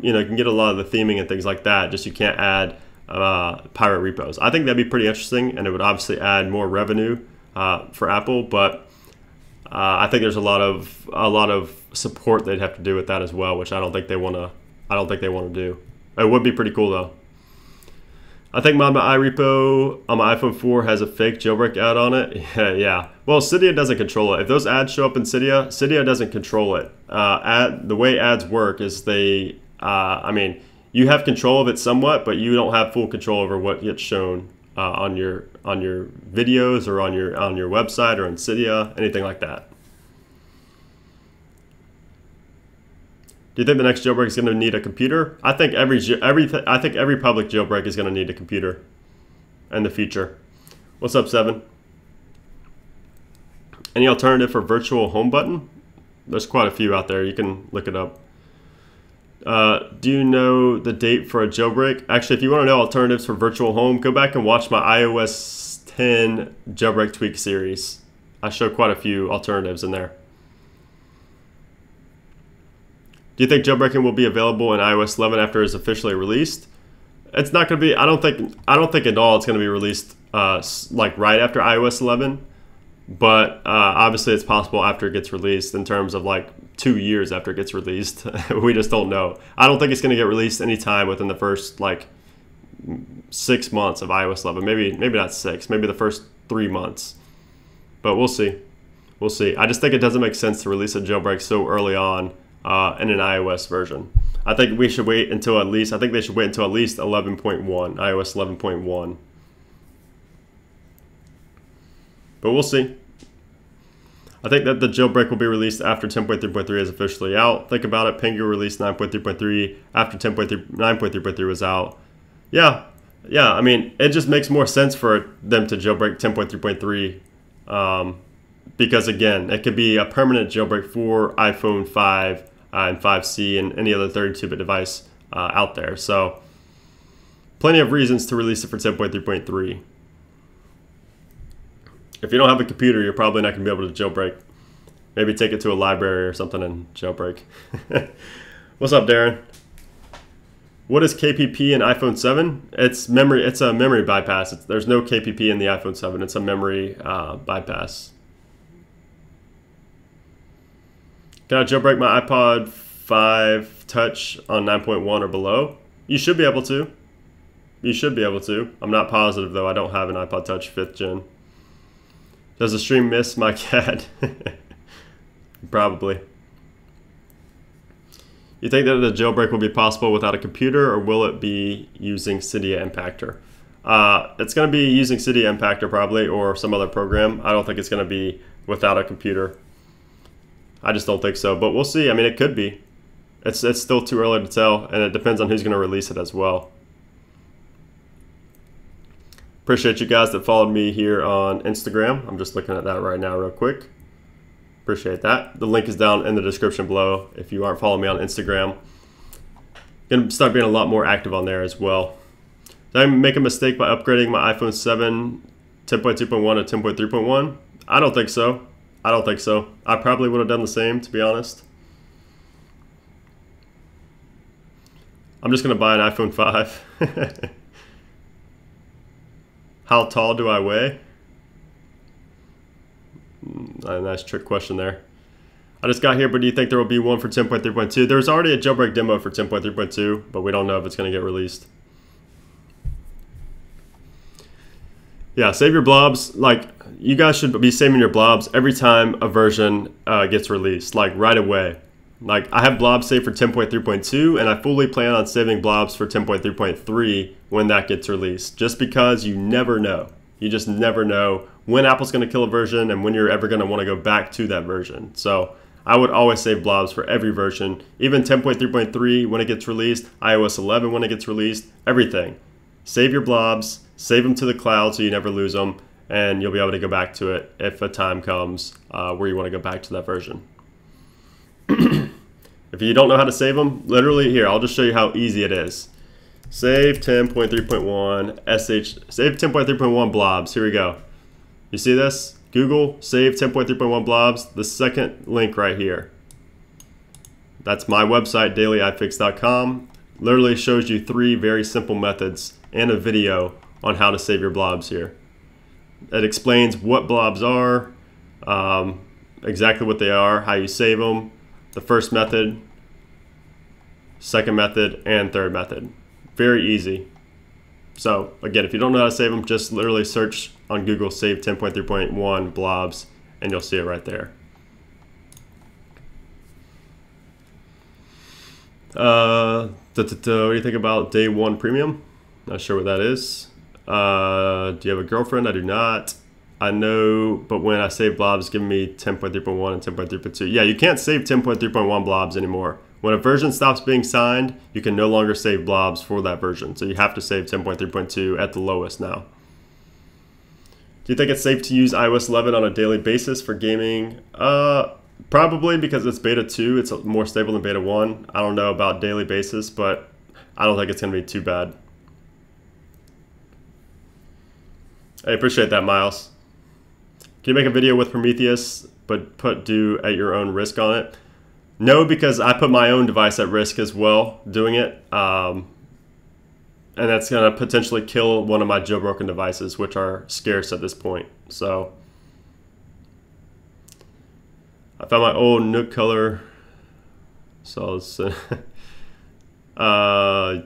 you can get a lot of the theming and things like that. Just you can't add pirate repos. I think that'd be pretty interesting, and it would obviously add more revenue for Apple. But I think there's a lot of support they'd have to do with that as well, which I don't think they want to do. It would be pretty cool though. I think my iRepo on my iPhone 4 has a fake jailbreak ad on it. Yeah. Well, Cydia doesn't control it. If those ads show up in Cydia, Cydia doesn't control it. The way ads work is they, I mean, you have control of it somewhat, but you don't have full control over what gets shown on your videos or on your website or on Cydia, anything like that. Do you think the next jailbreak is going to need a computer? I think every public jailbreak is going to need a computer in the future. What's up, Seven? Any alternative for virtual home button? There's quite a few out there. You can look it up. Do you know the date for a jailbreak? Actually, if you want to know alternatives for virtual home, go back and watch my iOS 10 jailbreak tweak series. I show quite a few alternatives in there. Do you think jailbreaking will be available in iOS 11 after it's officially released? It's not going to be. I don't think at all it's going to be released like right after iOS 11. But obviously, it's possible after it gets released. In terms of like 2 years after it gets released, we just don't know. I don't think it's going to get released anytime within the first like 6 months of iOS 11. Maybe not 6. Maybe the first 3 months. But we'll see. We'll see. I just think it doesn't make sense to release a jailbreak so early on. In an iOS version. I think we should wait until at least, I think they should wait until at least 11.1, iOS 11.1. But we'll see. I think that the jailbreak will be released after 10.3.3 is officially out. Think about it, Penguin released 9.3.3 after 9.3.3 was out. Yeah, I mean, it just makes more sense for them to jailbreak 10.3.3 because again, it could be a permanent jailbreak for iPhone 5 and 5C and any other 32-bit device out there. So plenty of reasons to release it for 10.3.3. If you don't have a computer, you're probably not going to be able to jailbreak. Maybe take it to a library or something and jailbreak. What's up, Darren? What is KPP in iPhone 7? It's memory. It's a memory bypass. There's no KPP in the iPhone 7. It's a memory bypass. Can I jailbreak my iPod 5 Touch on 9.1 or below? You should be able to. You should be able to. I'm not positive, though. I don't have an iPod Touch 5th gen. Does the stream miss my cat? Probably. You think that the jailbreak will be possible without a computer, or will it be using Cydia Impactor? It's going to be using Cydia Impactor probably, or some other program. I don't think it's going to be without a computer. I just don't think so, but we'll see. I mean, it could be. It's still too early to tell, and it depends on who's going to release it as well. Appreciate you guys that followed me here on Instagram. I'm just looking at that right now real quick. Appreciate that. The link is down in the description below if you aren't following me on Instagram. Going to start being a lot more active on there as well. Did I make a mistake by upgrading my iPhone 7 10.2.1 to 10.3.1? I don't think so. I don't think so. I probably would have done the same, to be honest. I'm just going to buy an iPhone 5. How tall do I weigh? A nice trick question there. I just got here, but do you think there will be one for 10.3.2? There's already a jailbreak demo for 10.3.2, but we don't know if it's going to get released. Yeah, save your blobs. Like, you guys should be saving your blobs every time a version gets released, like right away. Like, I have blobs saved for 10.3.2, and I fully plan on saving blobs for 10.3.3 when that gets released, just because you never know. You just never know when Apple's going to kill a version and when you're ever going to want to go back to that version. So I would always save blobs for every version, even 10.3.3 when it gets released, iOS 11 when it gets released, everything. Save your blobs, save them to the cloud so you never lose them, and you'll be able to go back to it if a time comes where you want to go back to that version. If you don't know how to save them, literally here, I'll just show you how easy it is. Save 10.3.1 save 10.3.1 blobs. Here we go. You see this? Google save 10.3.1 blobs. The second link right here. That's my website, dailyiFix.com. Literally shows you 3 very simple methods and a video on how to save your blobs here. It explains what blobs are, exactly what they are, how you save them, the first method, second method, and third method. Very easy. So again, if you don't know how to save them, just literally search on Google save 10.3.1 blobs and you'll see it right there. What do you think about day 1 premium? Not sure what that is. Do you have a girlfriend? I do not. I know, but when I save blobs, give me 10.3.1 and 10.3.2. Yeah, you can't save 10.3.1 blobs anymore. When a version stops being signed, you can no longer save blobs for that version. So you have to save 10.3.2 at the lowest now. Do you think it's safe to use iOS 11 on a daily basis for gaming? Probably, because it's beta 2. It's more stable than beta 1. I don't know about daily basis, but I don't think it's going to be too bad. I appreciate that, Miles. Can you make a video with Prometheus, but put do at your own risk on it? No, because I put my own device at risk as well doing it. And that's going to potentially kill one of my jailbroken devices, which are scarce at this point. So I found my old Nook color. So it's, how to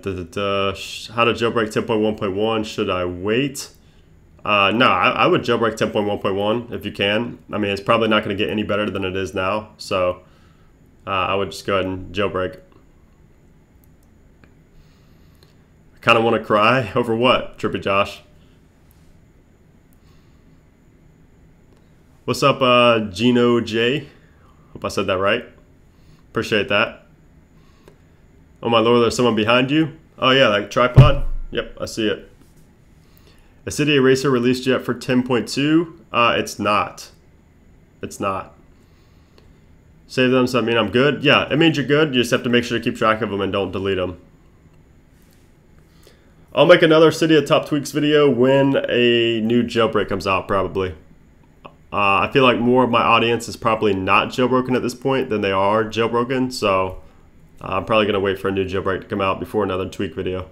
jailbreak 10.1.1. Should I wait? No, I would jailbreak 10.1.1 if you can. I mean, it's probably not going to get any better than it is now. So I would just go ahead and jailbreak. I kind of want to cry. Over what, Trippy Josh? What's up, Gino J? Hope I said that right. Appreciate that. Oh my lord, there's someone behind you. Oh yeah, like tripod. Yep, I see it. Is City Eraser released yet for 10.2? It's not. It's not. Save them, so I mean I'm good? Yeah, it means you're good. You just have to make sure to keep track of them and don't delete them. I'll make another Cydia Top Tweaks video when a new jailbreak comes out, probably. I feel like more of my audience is probably not jailbroken at this point than they are jailbroken, so I'm probably going to wait for a new jailbreak to come out before another tweak video.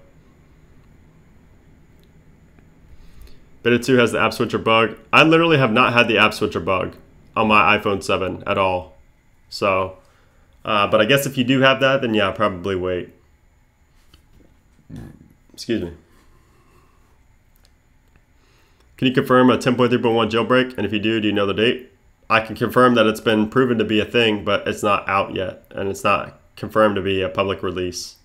Beta 2 has the app switcher bug. I literally have not had the app switcher bug on my iPhone 7 at all. So, but I guess if you do have that, then yeah, probably wait. Excuse me. Can you confirm a 10.3.1 jailbreak? And if you do you know the date? I can confirm that it's been proven to be a thing, but it's not out yet. And it's not confirmed to be a public release.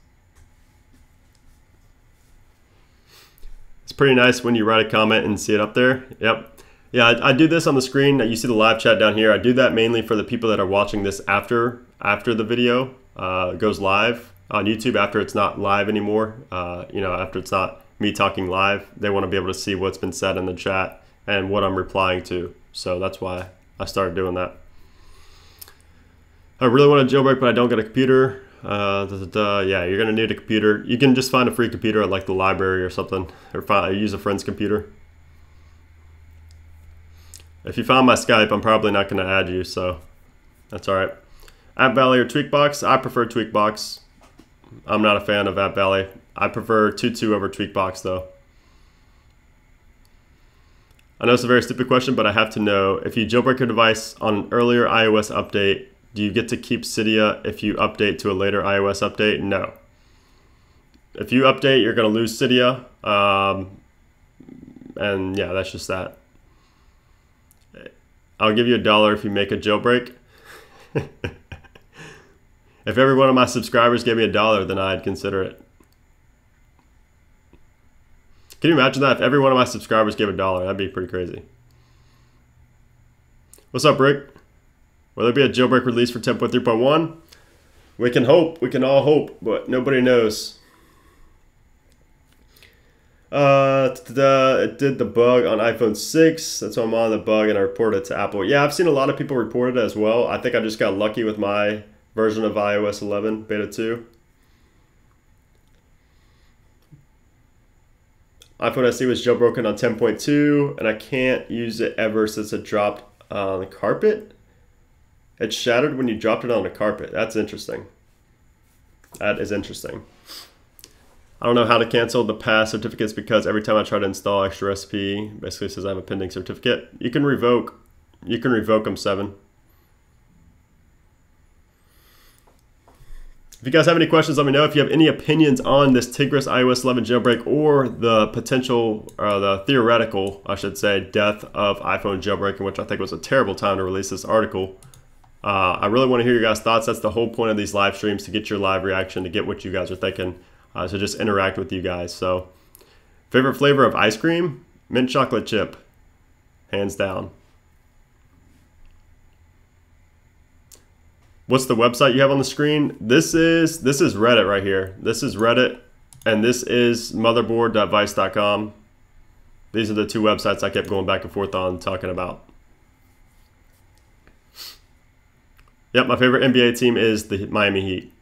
It's pretty nice when you write a comment and see it up there. Yep. Yeah, I do this on the screen. You see the live chat down here. I do that mainly for the people that are watching this after the video goes live on YouTube, after it's not live anymore. You know, after it's not me talking live, they want to be able to see what's been said in the chat and what I'm replying to. So that's why I started doing that. I really want a jailbreak, but I don't get a computer. Yeah, you're gonna need a computer. You can just find a free computer at like the library or something, or use a friend's computer. If you found my Skype, I'm probably not going to add you, so that's all right. App Valley or Tweakbox? I prefer Tweakbox. I'm not a fan of App Valley. I prefer 2.2 over Tweakbox, though. I know it's a very stupid question, but I have to know. If you jailbreak your device on an earlier iOS update, do you get to keep Cydia if you update to a later iOS update? No. If you update, you're going to lose Cydia. And yeah, that's just that. I'll give you $1 if you make a jailbreak. If every one of my subscribers gave me $1, then I'd consider it. Can you imagine that? If every one of my subscribers gave $1, that'd be pretty crazy. What's up, Rick? Will there be a jailbreak release for 10.3.1? We can hope. We can all hope, but nobody knows. It did the bug on iPhone 6. That's why I'm on the bug and I reported it to Apple. Yeah, I've seen a lot of people report it as well. I think I just got lucky with my version of iOS 11 beta 2. iPhone SE was jailbroken on 10.2 and I can't use it ever since it dropped on the carpet. It shattered when you dropped it on the carpet. That's interesting. That is interesting. I don't know how to cancel the past certificates because every time I try to install extra recipe, basically says I have a pending certificate. You can revoke them, 7. If you guys have any questions, let me know. If you have any opinions on this Tigris iOS 11 jailbreak or the potential, or the theoretical, I should say, death of iPhone jailbreaking, which I think was a terrible time to release this article. I really want to hear your guys' thoughts. That's the whole point of these live streams, to get your live reaction, to get what you guys are thinking. So just interact with you guys. So Favorite flavor of ice cream? Mint chocolate chip. Hands down. What's the website you have on the screen? This is Reddit right here. This is Reddit, and this is motherboard.vice.com. These are the two websites I kept going back and forth on talking about. Yep, my favorite NBA team is the Miami Heat.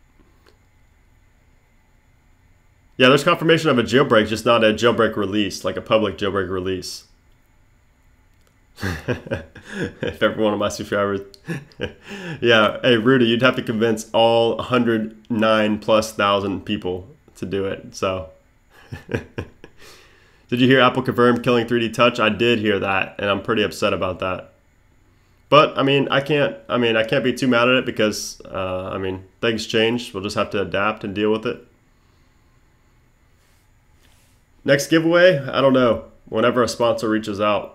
Yeah, there's confirmation of a jailbreak, just not a jailbreak release, like a public jailbreak release. If every one of my subscribers. Yeah, hey Rudy, you'd have to convince all 109,000+ people to do it. So did you hear Apple confirmed killing 3D Touch? I did hear that, and I'm pretty upset about that. But I mean, I can't be too mad at it because I mean, things change. We'll just have to adapt and deal with it. Next giveaway, I don't know. Whenever a sponsor reaches out.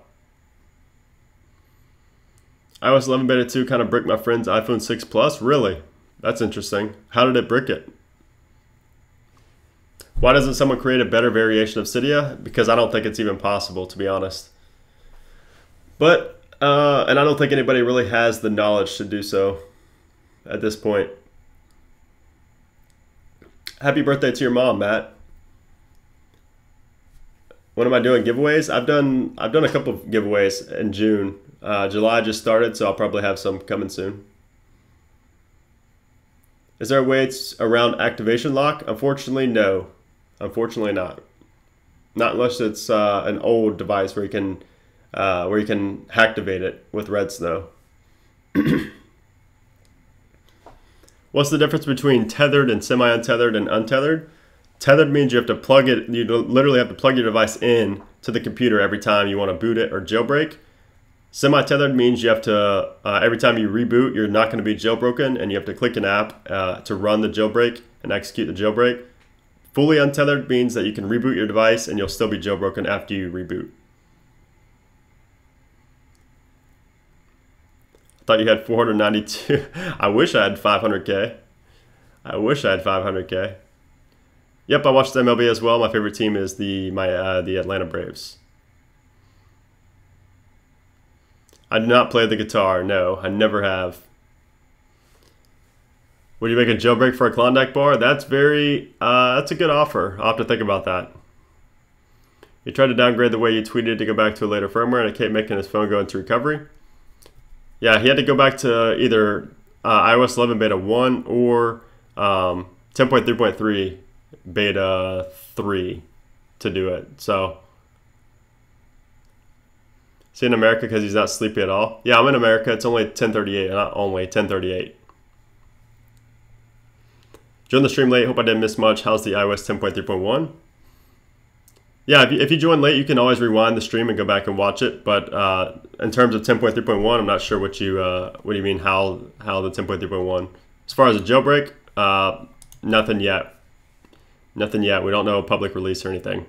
iOS 11 Beta 2 kind of bricked my friend's iPhone 6 Plus? Really? That's interesting. How did it brick it? Why doesn't someone create a better variation of Cydia? Because I don't think it's even possible, to be honest. But, and I don't think anybody really has the knowledge to do so at this point. Happy birthday to your mom, Matt. When am I doing giveaways? I've done a couple of giveaways in June. July just started, so I'll probably have some coming soon. Is there a way it's around activation lock? Unfortunately, no. Unfortunately, not. Not unless it's an old device where you can hacktivate it with Red Snow. What's the difference between tethered and semi-untethered and untethered? Tethered means you have to plug it. You literally have to plug your device in to the computer every time you want to boot it or jailbreak. Semi-tethered means you have to, every time you reboot, you're not going to be jailbroken, and you have to click an app to run the jailbreak and execute the jailbreak. Fully untethered means that you can reboot your device and you'll still be jailbroken after you reboot. I thought you had 492. I wish I had 500K. I wish I had 500K. Yep, I watched MLB as well. My favorite team is the Atlanta Braves. I do not play the guitar. No, I never have. Would you make a jailbreak for a Klondike bar? That's that's a good offer. I'll have to think about that. You tried to downgrade the way you tweeted to go back to a later firmware, and it kept making his phone go into recovery. Yeah, he had to go back to either iOS 11 Beta 1 or 10.3.3 Beta 3 to do it. So, is he in America because he's not sleepy at all? Yeah, I'm in America. It's only 10:38, not only 10:38. Joined the stream late. Hope I didn't miss much. How's the iOS 10.3.1? Yeah, if you join late, you can always rewind the stream and go back and watch it. But in terms of 10.3.1, I'm not sure what you mean. How the 10.3.1? As far as a jailbreak, nothing yet. Nothing yet. We don't know a public release or anything.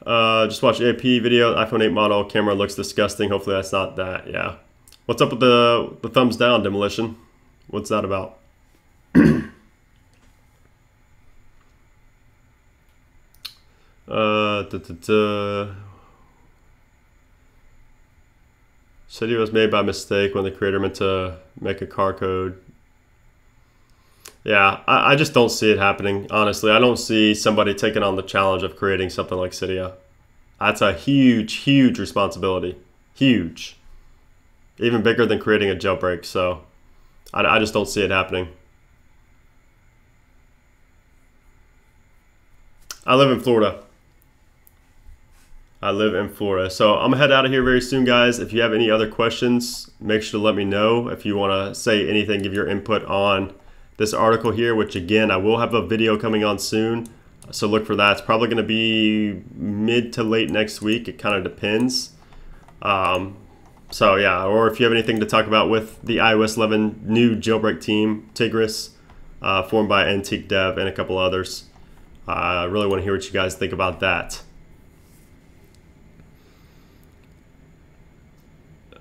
Just watch AP video. iPhone 8 model camera looks disgusting. Hopefully that's not that. Yeah. What's up with the thumbs down, Demolition? What's that about? Said it was made by mistake when the creator meant to make a car code. Yeah, I just don't see it happening, honestly. I don't see somebody taking on the challenge of creating something like Cydia. That's a huge, huge responsibility. Huge. Even bigger than creating a jailbreak, so I just don't see it happening. I live in Florida. I live in Florida. So I'm going to head out of here very soon, guys. If you have any other questions, make sure to let me know. If you want to say anything, give your input on this article here, which again, I will have a video coming on soon. So look for that. It's probably going to be mid to late next week. It kind of depends. So yeah, or if you have anything to talk about with the iOS 11 new jailbreak team, Tigris, formed by Antique Dev and a couple others. I really want to hear what you guys think about that.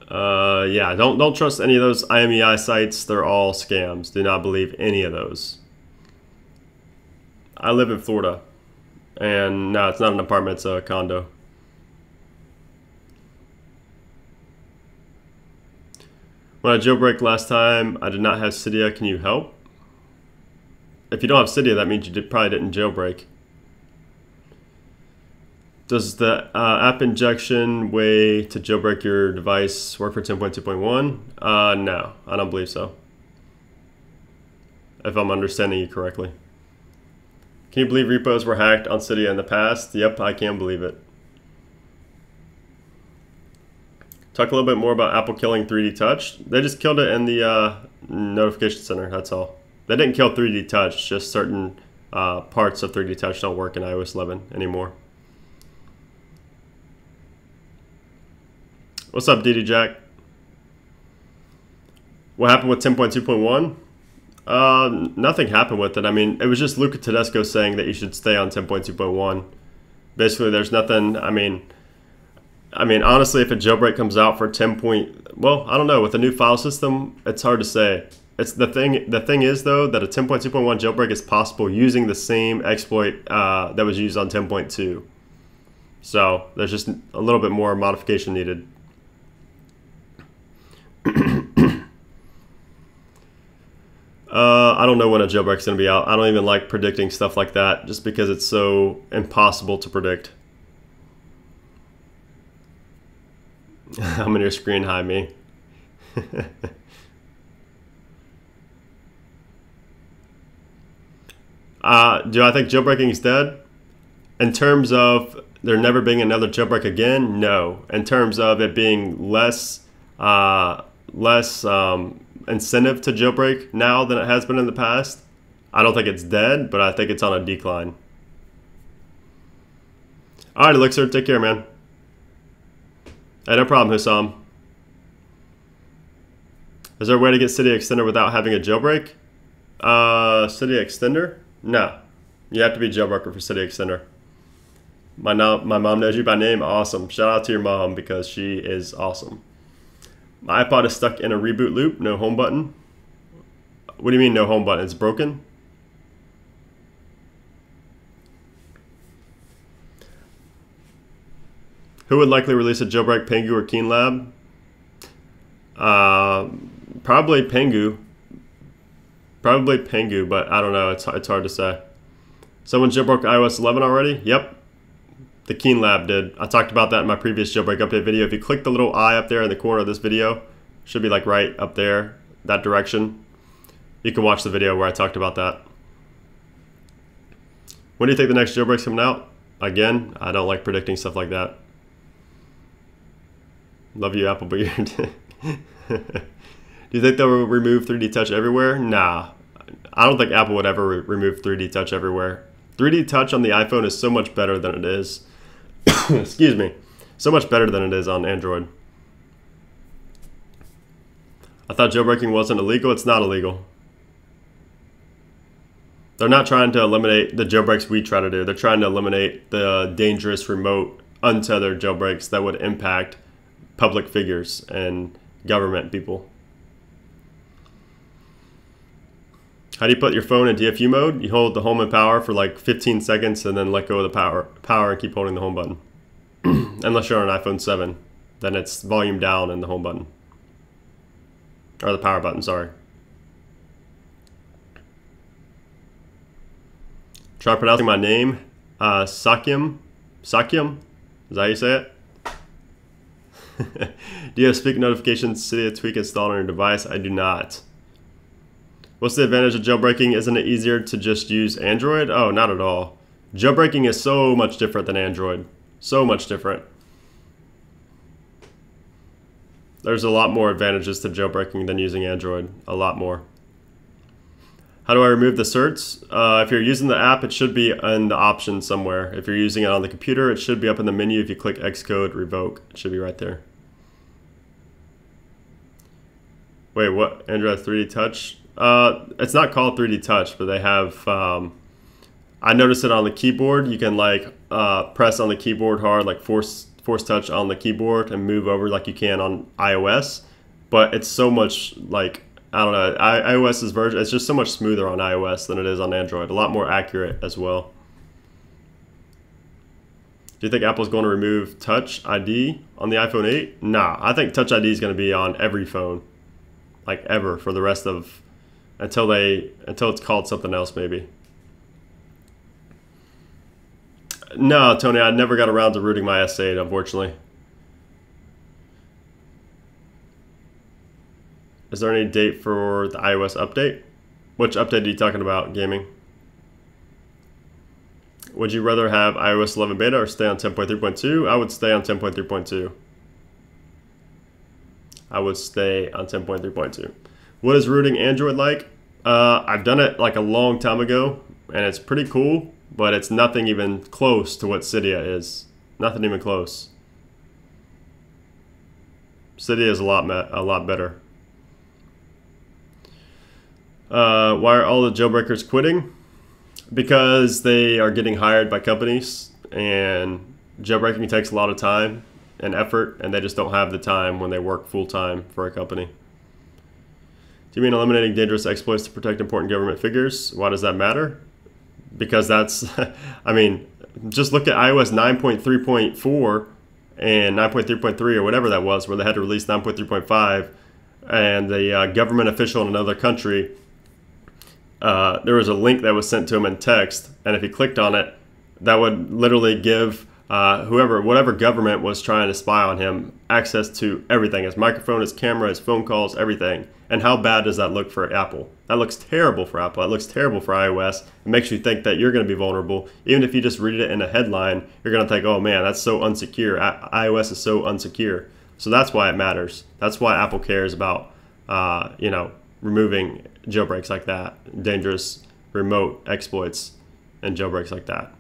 Yeah, don't trust any of those IMEI sites. They're all scams. Do not believe any of those. I live in Florida. And no, it's not an apartment, it's a condo. When I jailbreak last time, I did not have Cydia. Can you help? If you don't have Cydia, that means you probably didn't jailbreak. Does the app injection way to jailbreak your device work for 10.2.1? No, I don't believe so. If I'm understanding you correctly. Can you believe repos were hacked on Cydia in the past? Yep, I can believe it. Talk a little bit more about Apple killing 3D Touch. They just killed it in the notification center, that's all. They didn't kill 3D Touch, just certain parts of 3D Touch don't work in iOS 11 anymore. What's up, DD Jack? What happened with 10.2.1? Nothing happened with it. I mean, it was just Luca Tedesco saying that you should stay on 10.2.1. Basically, there's nothing, I mean, honestly, if a jailbreak comes out for 10. Well, I don't know. With a new file system, it's hard to say. It's the thing is, though, that a 10.2.1 jailbreak is possible using the same exploit that was used on 10.2. So there's just a little bit more modification needed. I don't know when a jailbreak's going to be out. I don't even like predicting stuff like that just because it's so impossible to predict. I'm in your screen, hi me. Do I think jailbreaking is dead? In terms of there never being another jailbreak again, no. In terms of it being less incentive to jailbreak now than it has been in the past, I don't think it's dead, but I think it's on a decline. All right, Elixir, take care, man. Hey, no problem, Hussam. Is there a way to get Cydia Extender without having a jailbreak? Cydia Extender? No. You have to be a jailbreaker for Cydia Extender. My mom knows you by name. Awesome. Shout out to your mom because she is awesome. My iPod is stuck in a reboot loop. No home button. What do you mean no home button? It's broken? Who would likely release a jailbreak, Pengu or KeenLab? Probably Pengu. Probably Pengu, but I don't know. It's hard to say. Someone jailbroke iOS 11 already? Yep. The KeenLab did. I talked about that in my previous jailbreak update video. If you click the little eye up there in the corner of this video, should be like right up there, that direction. You can watch the video where I talked about that. When do you think the next jailbreak's coming out? Again, I don't like predicting stuff like that. Love you, Applebeard. Do you think they'll remove 3D Touch everywhere? Nah. I don't think Apple would ever remove 3D Touch everywhere. 3D Touch on the iPhone is so much better than it is. Excuse me. So much better than it is on Android. I thought jailbreaking wasn't illegal. It's not illegal. They're not trying to eliminate the jailbreaks we try to do. They're trying to eliminate the dangerous remote untethered jailbreaks that would impact public figures and government people. How do you put your phone in DFU mode? You hold the home and power for like 15 seconds and then let go of the power and keep holding the home button. Unless you're on an iPhone 7, then it's volume down in the home button. Or the power button, sorry. Try pronouncing my name. Sakyam? Sakyam? Is that how you say it? Do you have speak notifications, Cydia tweak installed on your device? I do not. What's the advantage of jailbreaking? Isn't it easier to just use Android? Oh, not at all. Jailbreaking is so much different than Android. So much different. There's a lot more advantages to jailbreaking than using Android. A lot more. How do I remove the certs? If you're using the app, it should be in the options somewhere. If you're using it on the computer, it should be up in the menu. If you click Xcode revoke, it should be right there. Wait, what? Android 3D Touch? It's not called 3D Touch, but they have, I noticed it on the keyboard. You can like press on the keyboard hard, like force touch on the keyboard and move over like you can on iOS. But it's so much like, I don't know, iOS's version, it's just so much smoother on iOS than it is on Android. A lot more accurate as well. Do you think Apple's going to remove Touch ID on the iPhone 8? Nah, I think Touch ID is going to be on every phone, like ever, for the rest of, until it's called something else maybe. No, Tony, I never got around to rooting my S8, unfortunately. Is there any date for the iOS update? Which update are you talking about, gaming? Would you rather have iOS 11 beta or stay on 10.3.2? I would stay on 10.3.2. I would stay on 10.3.2. What is rooting Android like? I've done it like a long time ago, and it's pretty cool, but it's nothing even close to what Cydia is. Nothing even close. Cydia is a lot better. Why are all the jailbreakers quitting? Because they are getting hired by companies, and jailbreaking takes a lot of time and effort, and they just don't have the time when they work full-time for a company. Do you mean eliminating dangerous exploits to protect important government figures? Why does that matter? Because that's, I mean, just look at iOS 9.3.4 and 9.3.3 or whatever that was, where they had to release 9.3.5, and the government official in another country, there was a link that was sent to him in text, and if he clicked on it, that would literally give whatever government was trying to spy on him access to everything, his microphone, his camera, his phone calls, everything. And how bad does that look for Apple? That looks terrible for Apple. That looks terrible for iOS. It makes you think that you're going to be vulnerable. Even if you just read it in a headline, you're going to think, oh man, that's so unsecure. iOS is so unsecure. So that's why it matters. That's why Apple cares about, removing jailbreaks like that, dangerous remote exploits and jailbreaks like that.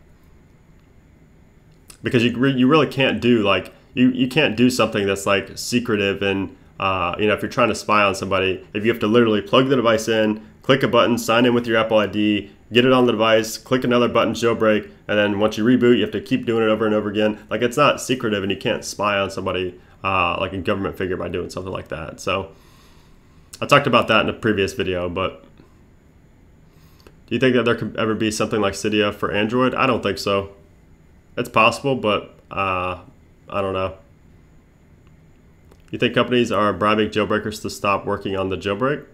Because you really can't do, like, you can't do something that's like secretive and if you're trying to spy on somebody, if you have to literally plug the device in, click a button, sign in with your Apple ID, get it on the device, click another button, jailbreak, and then once you reboot, you have to keep doing it over and over again. Like, it's not secretive, and you can't spy on somebody like a government figure by doing something like that. So I talked about that in a previous video, but do you think that there could ever be something like Cydia for Android? I don't think so. It's possible, but I don't know. You think companies are bribing jailbreakers to stop working on the jailbreak?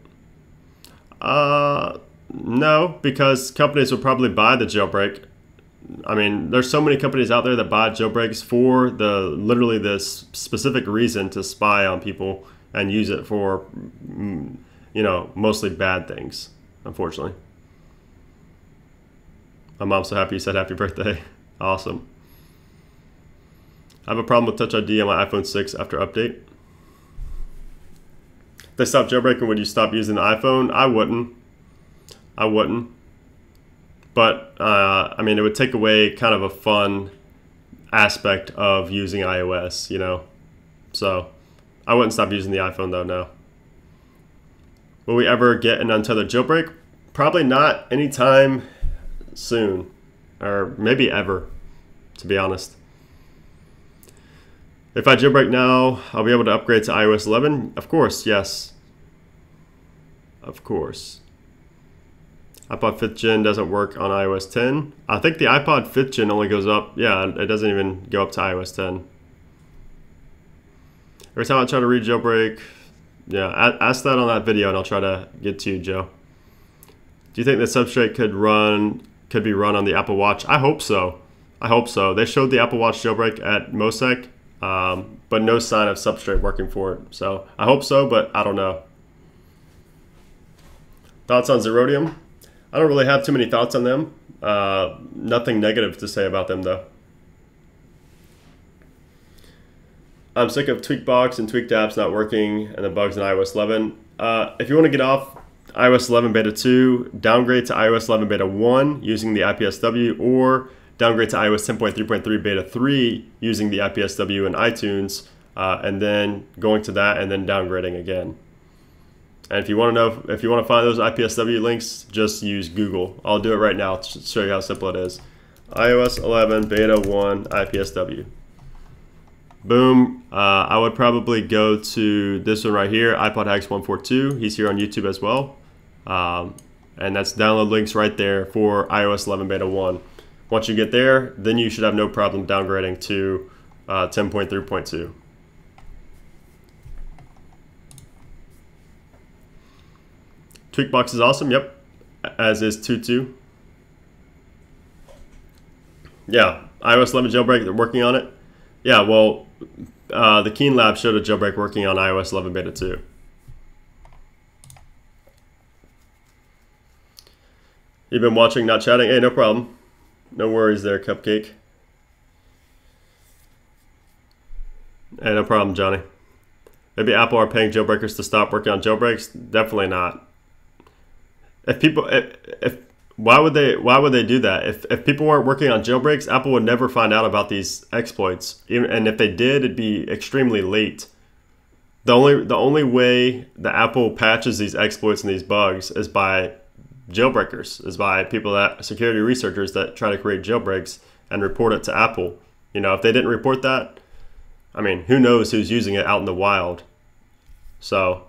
No, because companies will probably buy the jailbreak. I mean, there's so many companies out there that buy jailbreaks for literally this specific reason to spy on people and use it for, mostly bad things, unfortunately. My mom's so happy you said happy birthday. Awesome. I have a problem with Touch ID on my iPhone 6 after update. If they stop jailbreaking, would you stop using the iPhone? I wouldn't. But, I mean, it would take away kind of a fun aspect of using iOS, So, I wouldn't stop using the iPhone, though, no. Will we ever get an Untitled Jailbreak? Probably not anytime soon. Or maybe ever, to be honest. If I jailbreak now, I'll be able to upgrade to iOS 11? Of course, yes. Of course. iPod 5th Gen doesn't work on iOS 10. I think the iPod 5th Gen only goes up, yeah, it doesn't even go up to iOS 10. Every time I try to read jailbreak, yeah, ask that on that video and I'll try to get to you, Joe. Do you think the Substrate could be run on the Apple Watch? I hope so. I hope so. They showed the Apple Watch jailbreak at MOSEC, but no sign of Substrate working for it. So I hope so, but I don't know. Thoughts on Zerodium? I don't really have too many thoughts on them. Nothing negative to say about them, though. I'm sick of Tweakbox and tweaked apps not working and the bugs in iOS 11. If you want to get off iOS 11 Beta 2, downgrade to iOS 11 Beta 1 using the IPSW, or downgrade to iOS 10.3.3 Beta 3 using the IPSW in iTunes, and then going to that and then downgrading again. And if you want to find those IPSW links, just use Google. I'll do it right now to show you how simple it is. iOS 11 Beta 1 IPSW. Boom. I would probably go to this one right here, iPod Hacks 142. He's here on YouTube as well. And that's download links right there for iOS 11 Beta 1. Once you get there, then you should have no problem downgrading to 10.3.2. Tweakbox is awesome, yep, as is 2.2. Yeah, iOS 11 jailbreak, they're working on it. Yeah, well, the Keen Lab showed a jailbreak working on iOS 11 beta 2. You've been watching, not chatting? Hey, no problem. No worries there, Cupcake. Hey, no problem, Johnny. Maybe Apple are paying jailbreakers to stop working on jailbreaks? Definitely not. If people, why would they do that? If people weren't working on jailbreaks, Apple would never find out about these exploits. And if they did, it'd be extremely late. The only way that Apple patches these exploits and these bugs is by jailbreakers, is by people that security researchers that try to create jailbreaks and report it to Apple. You know, if they didn't report that, I mean, who knows who's using it out in the wild? So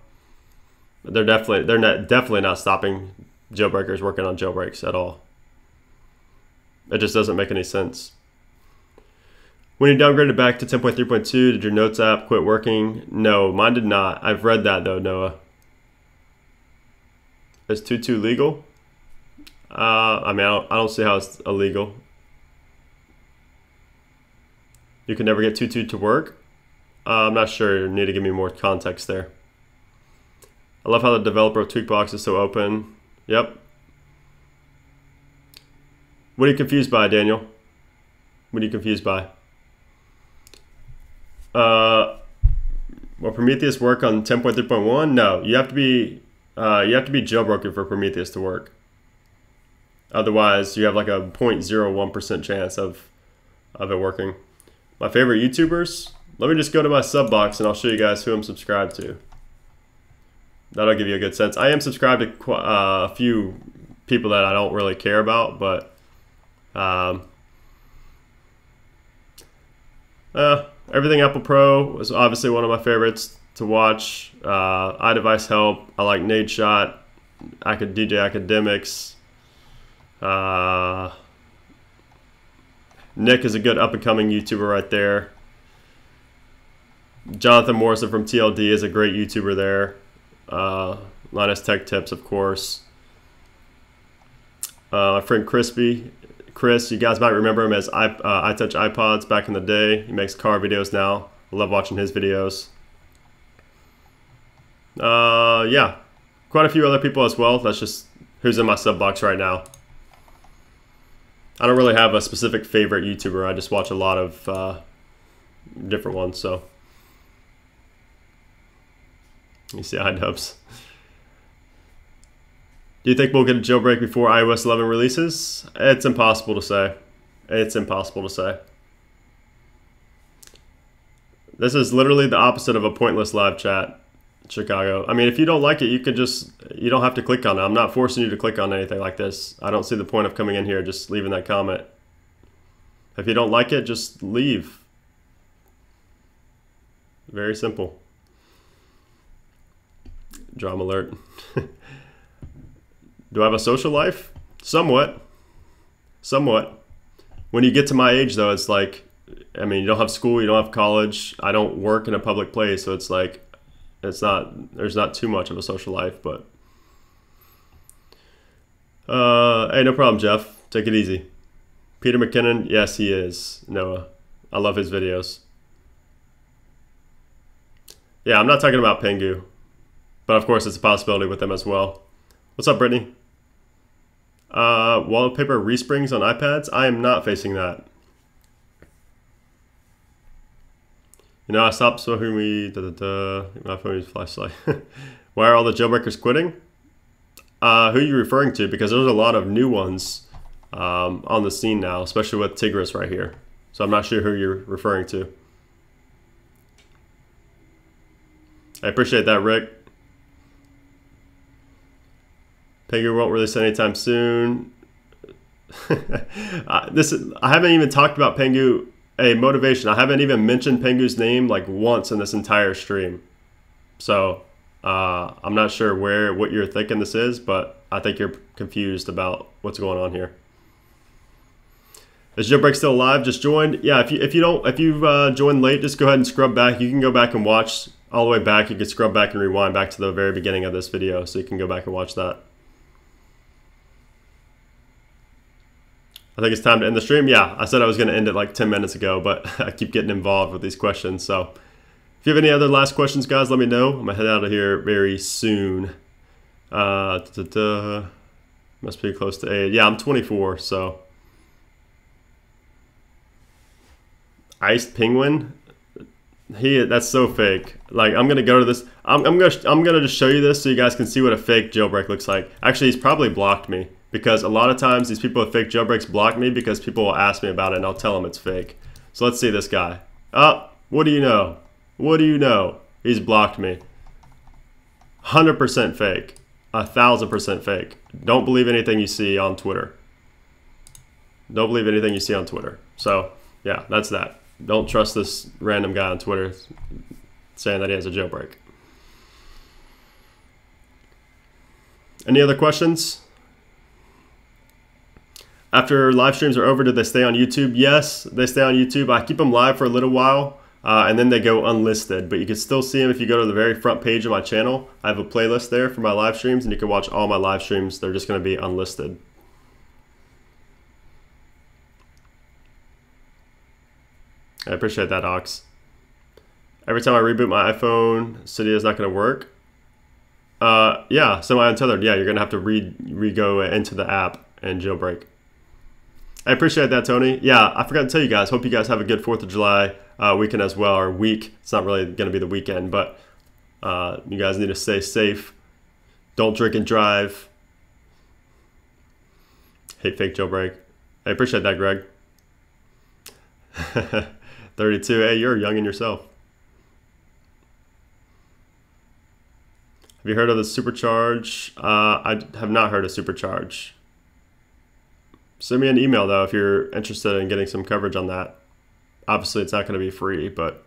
they're definitely not stopping jailbreakers working on jailbreaks at all. It just doesn't make any sense. When you downgraded back to 10.3.2, did your Notes app quit working? No, mine did not. I've read that though, Noah. Is 2.2 legal? I mean, I don't see how it's illegal. You can never get 2.2 to work? I'm not sure. You need to give me more context there. I love how the developer of Tweakbox is so open. Yep. What are you confused by, Daniel? What are you confused by? Will Prometheus work on 10.3.1? No, you have to be jailbroken for Prometheus to work. Otherwise, you have like a 0.01% chance of it working. My favorite YouTubers? Let me just go to my sub box and I'll show you guys who I'm subscribed to. That'll give you a good sense. I am subscribed to a few people that I don't really care about, but everything Apple Pro was obviously one of my favorites to watch. iDevice Help. I like Nadeshot, DJ Academics. Nick is a good up-and-coming YouTuber right there. Jonathan Morrison from TLD is a great YouTuber there. Linus Tech Tips, of course. My friend Chris, you guys might remember him as iTouch iPods back in the day. He makes car videos now. I love watching his videos. Yeah, quite a few other people as well. That's just who's in my sub box right now. I don't really have a specific favorite YouTuber. I just watch a lot of different ones. So you see iDubbbz. Do you think we'll get a jailbreak before iOS 11 releases? It's impossible to say. It's impossible to say. This is literally the opposite of a pointless live chat, Chicago. I mean, if you don't like it, you don't have to click on it. I'm not forcing you to click on anything like this. I don't see the point of coming in here just leaving that comment. If you don't like it, just leave. Very simple. Drama alert. Do I have a social life? Somewhat. Somewhat. When you get to my age, though, it's like, I mean, you don't have school, you don't have college. I don't work in a public place, so it's like, there's not too much of a social life, but. Hey, no problem, Jeff. Take it easy. Peter McKinnon, yes, he is, Noah. I love his videos. Yeah, I'm not talking about Pengu, but of course it's a possibility with them as well. What's up, Brittany? Wallpaper resprings on iPads? I am not facing that. You know, I stopped smoking weed. My phone is flashlight. Why are all the jailbreakers quitting? Who are you referring to? Because there's a lot of new ones on the scene now, especially with Tigris right here. So I'm not sure who you're referring to. I appreciate that, Rick. Pengu won't release anytime soon. I haven't even talked about Pengu. Hey, motivation. I haven't even mentioned Pengu's name like once in this entire stream. So I'm not sure what you're thinking this is, but I think you're confused about what's going on here. Is Jailbreak still alive? Just joined? Yeah, if you've joined late, just go ahead and scrub back. You can go back and watch all the way back. You can scrub back and rewind back to the very beginning of this video, so you can go back and watch that. I think it's time to end the stream. Yeah, I said I was going to end it like 10 minutes ago, but I keep getting involved with these questions. So if you have any other last questions, guys, let me know. I'm going to head out of here very soon. Must be close to 8. Yeah, I'm 24, so. Iced penguin, that's so fake. Like, I'm gonna go to this. I'm gonna just show you this so you guys can see what a fake jailbreak looks like. Actually, he's probably blocked me, because a lot of times these people with fake jailbreaks block me because people will ask me about it and I'll tell them it's fake. So let's see this guy. What do you know? What do you know? He's blocked me. 100% fake. 1000% fake. Don't believe anything you see on Twitter. Don't believe anything you see on Twitter. So yeah, that's that. Don't trust this random guy on Twitter saying that he has a jailbreak. Any other questions? After live streams are over, do they stay on YouTube? Yes, they stay on YouTube. I keep them live for a little while, and then they go unlisted. But you can still see them if you go to the very front page of my channel. I have a playlist there for my live streams, and you can watch all my live streams. They're just going to be unlisted. I appreciate that, Ox. Every time I reboot my iPhone, Cydia is not going to work. Yeah, semi-untethered. Yeah, you're going to have to re-go into the app and jailbreak. I appreciate that, Tony. Yeah, I forgot to tell you guys. Hope you guys have a good 4th of July weekend as well, or week. It's not really going to be the weekend, but you guys need to stay safe. Don't drink and drive. Hate fake jailbreak. I appreciate that, Greg. 32. Hey, you're young in yourself. Have you heard of the Supercharge? I have not heard of Supercharge. Send me an email, though, if you're interested in getting some coverage on that. Obviously, it's not going to be free, but...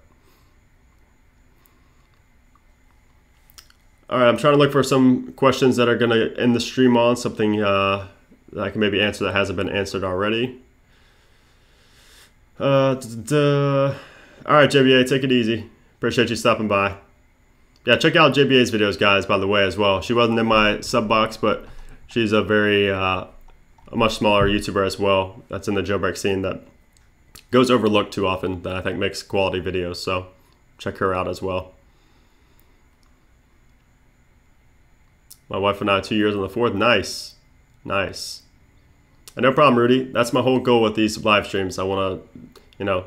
All right, I'm trying to look for some questions that are going to end the stream on, something that I can maybe answer that hasn't been answered already. All right, JBA, take it easy. Appreciate you stopping by. Yeah, check out JBA's videos, guys, by the way, as well. She wasn't in my sub box, but she's a very, a much smaller YouTuber as well that's in the jailbreak scene that goes overlooked too often, that I think makes quality videos. So check her out as well. My wife and I, 2 years on the 4th. Nice. Nice. No problem, Rudy. That's my whole goal with these live streams. I want to,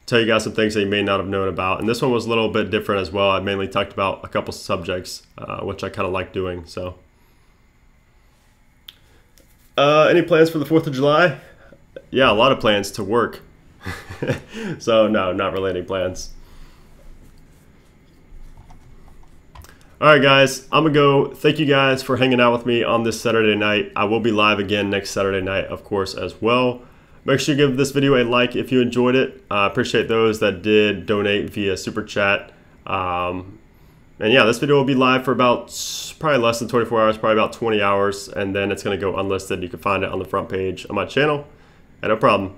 tell you guys some things that you may not have known about. And this one was a little bit different as well. I mainly talked about a couple subjects, which I kind of like doing. So, any plans for the 4th of July? Yeah, a lot of plans to work. So, no, not really any plans. All right, guys, I'm going to go. Thank you guys for hanging out with me on this Saturday night. I will be live again next Saturday night, of course, as well. Make sure you give this video a like if you enjoyed it. I appreciate those that did donate via Super Chat. And yeah, this video will be live for about probably less than 24 hours, probably about 20 hours, and then it's going to go unlisted. You can find it on the front page of my channel. And no problem.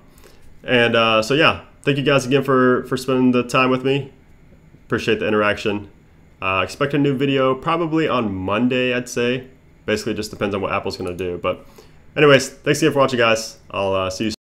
And so yeah, thank you guys again for spending the time with me. Appreciate the interaction. Expect a new video probably on Monday, I'd say. Basically, it just depends on what Apple's going to do. But anyways, thanks again for watching, guys. I'll see you soon.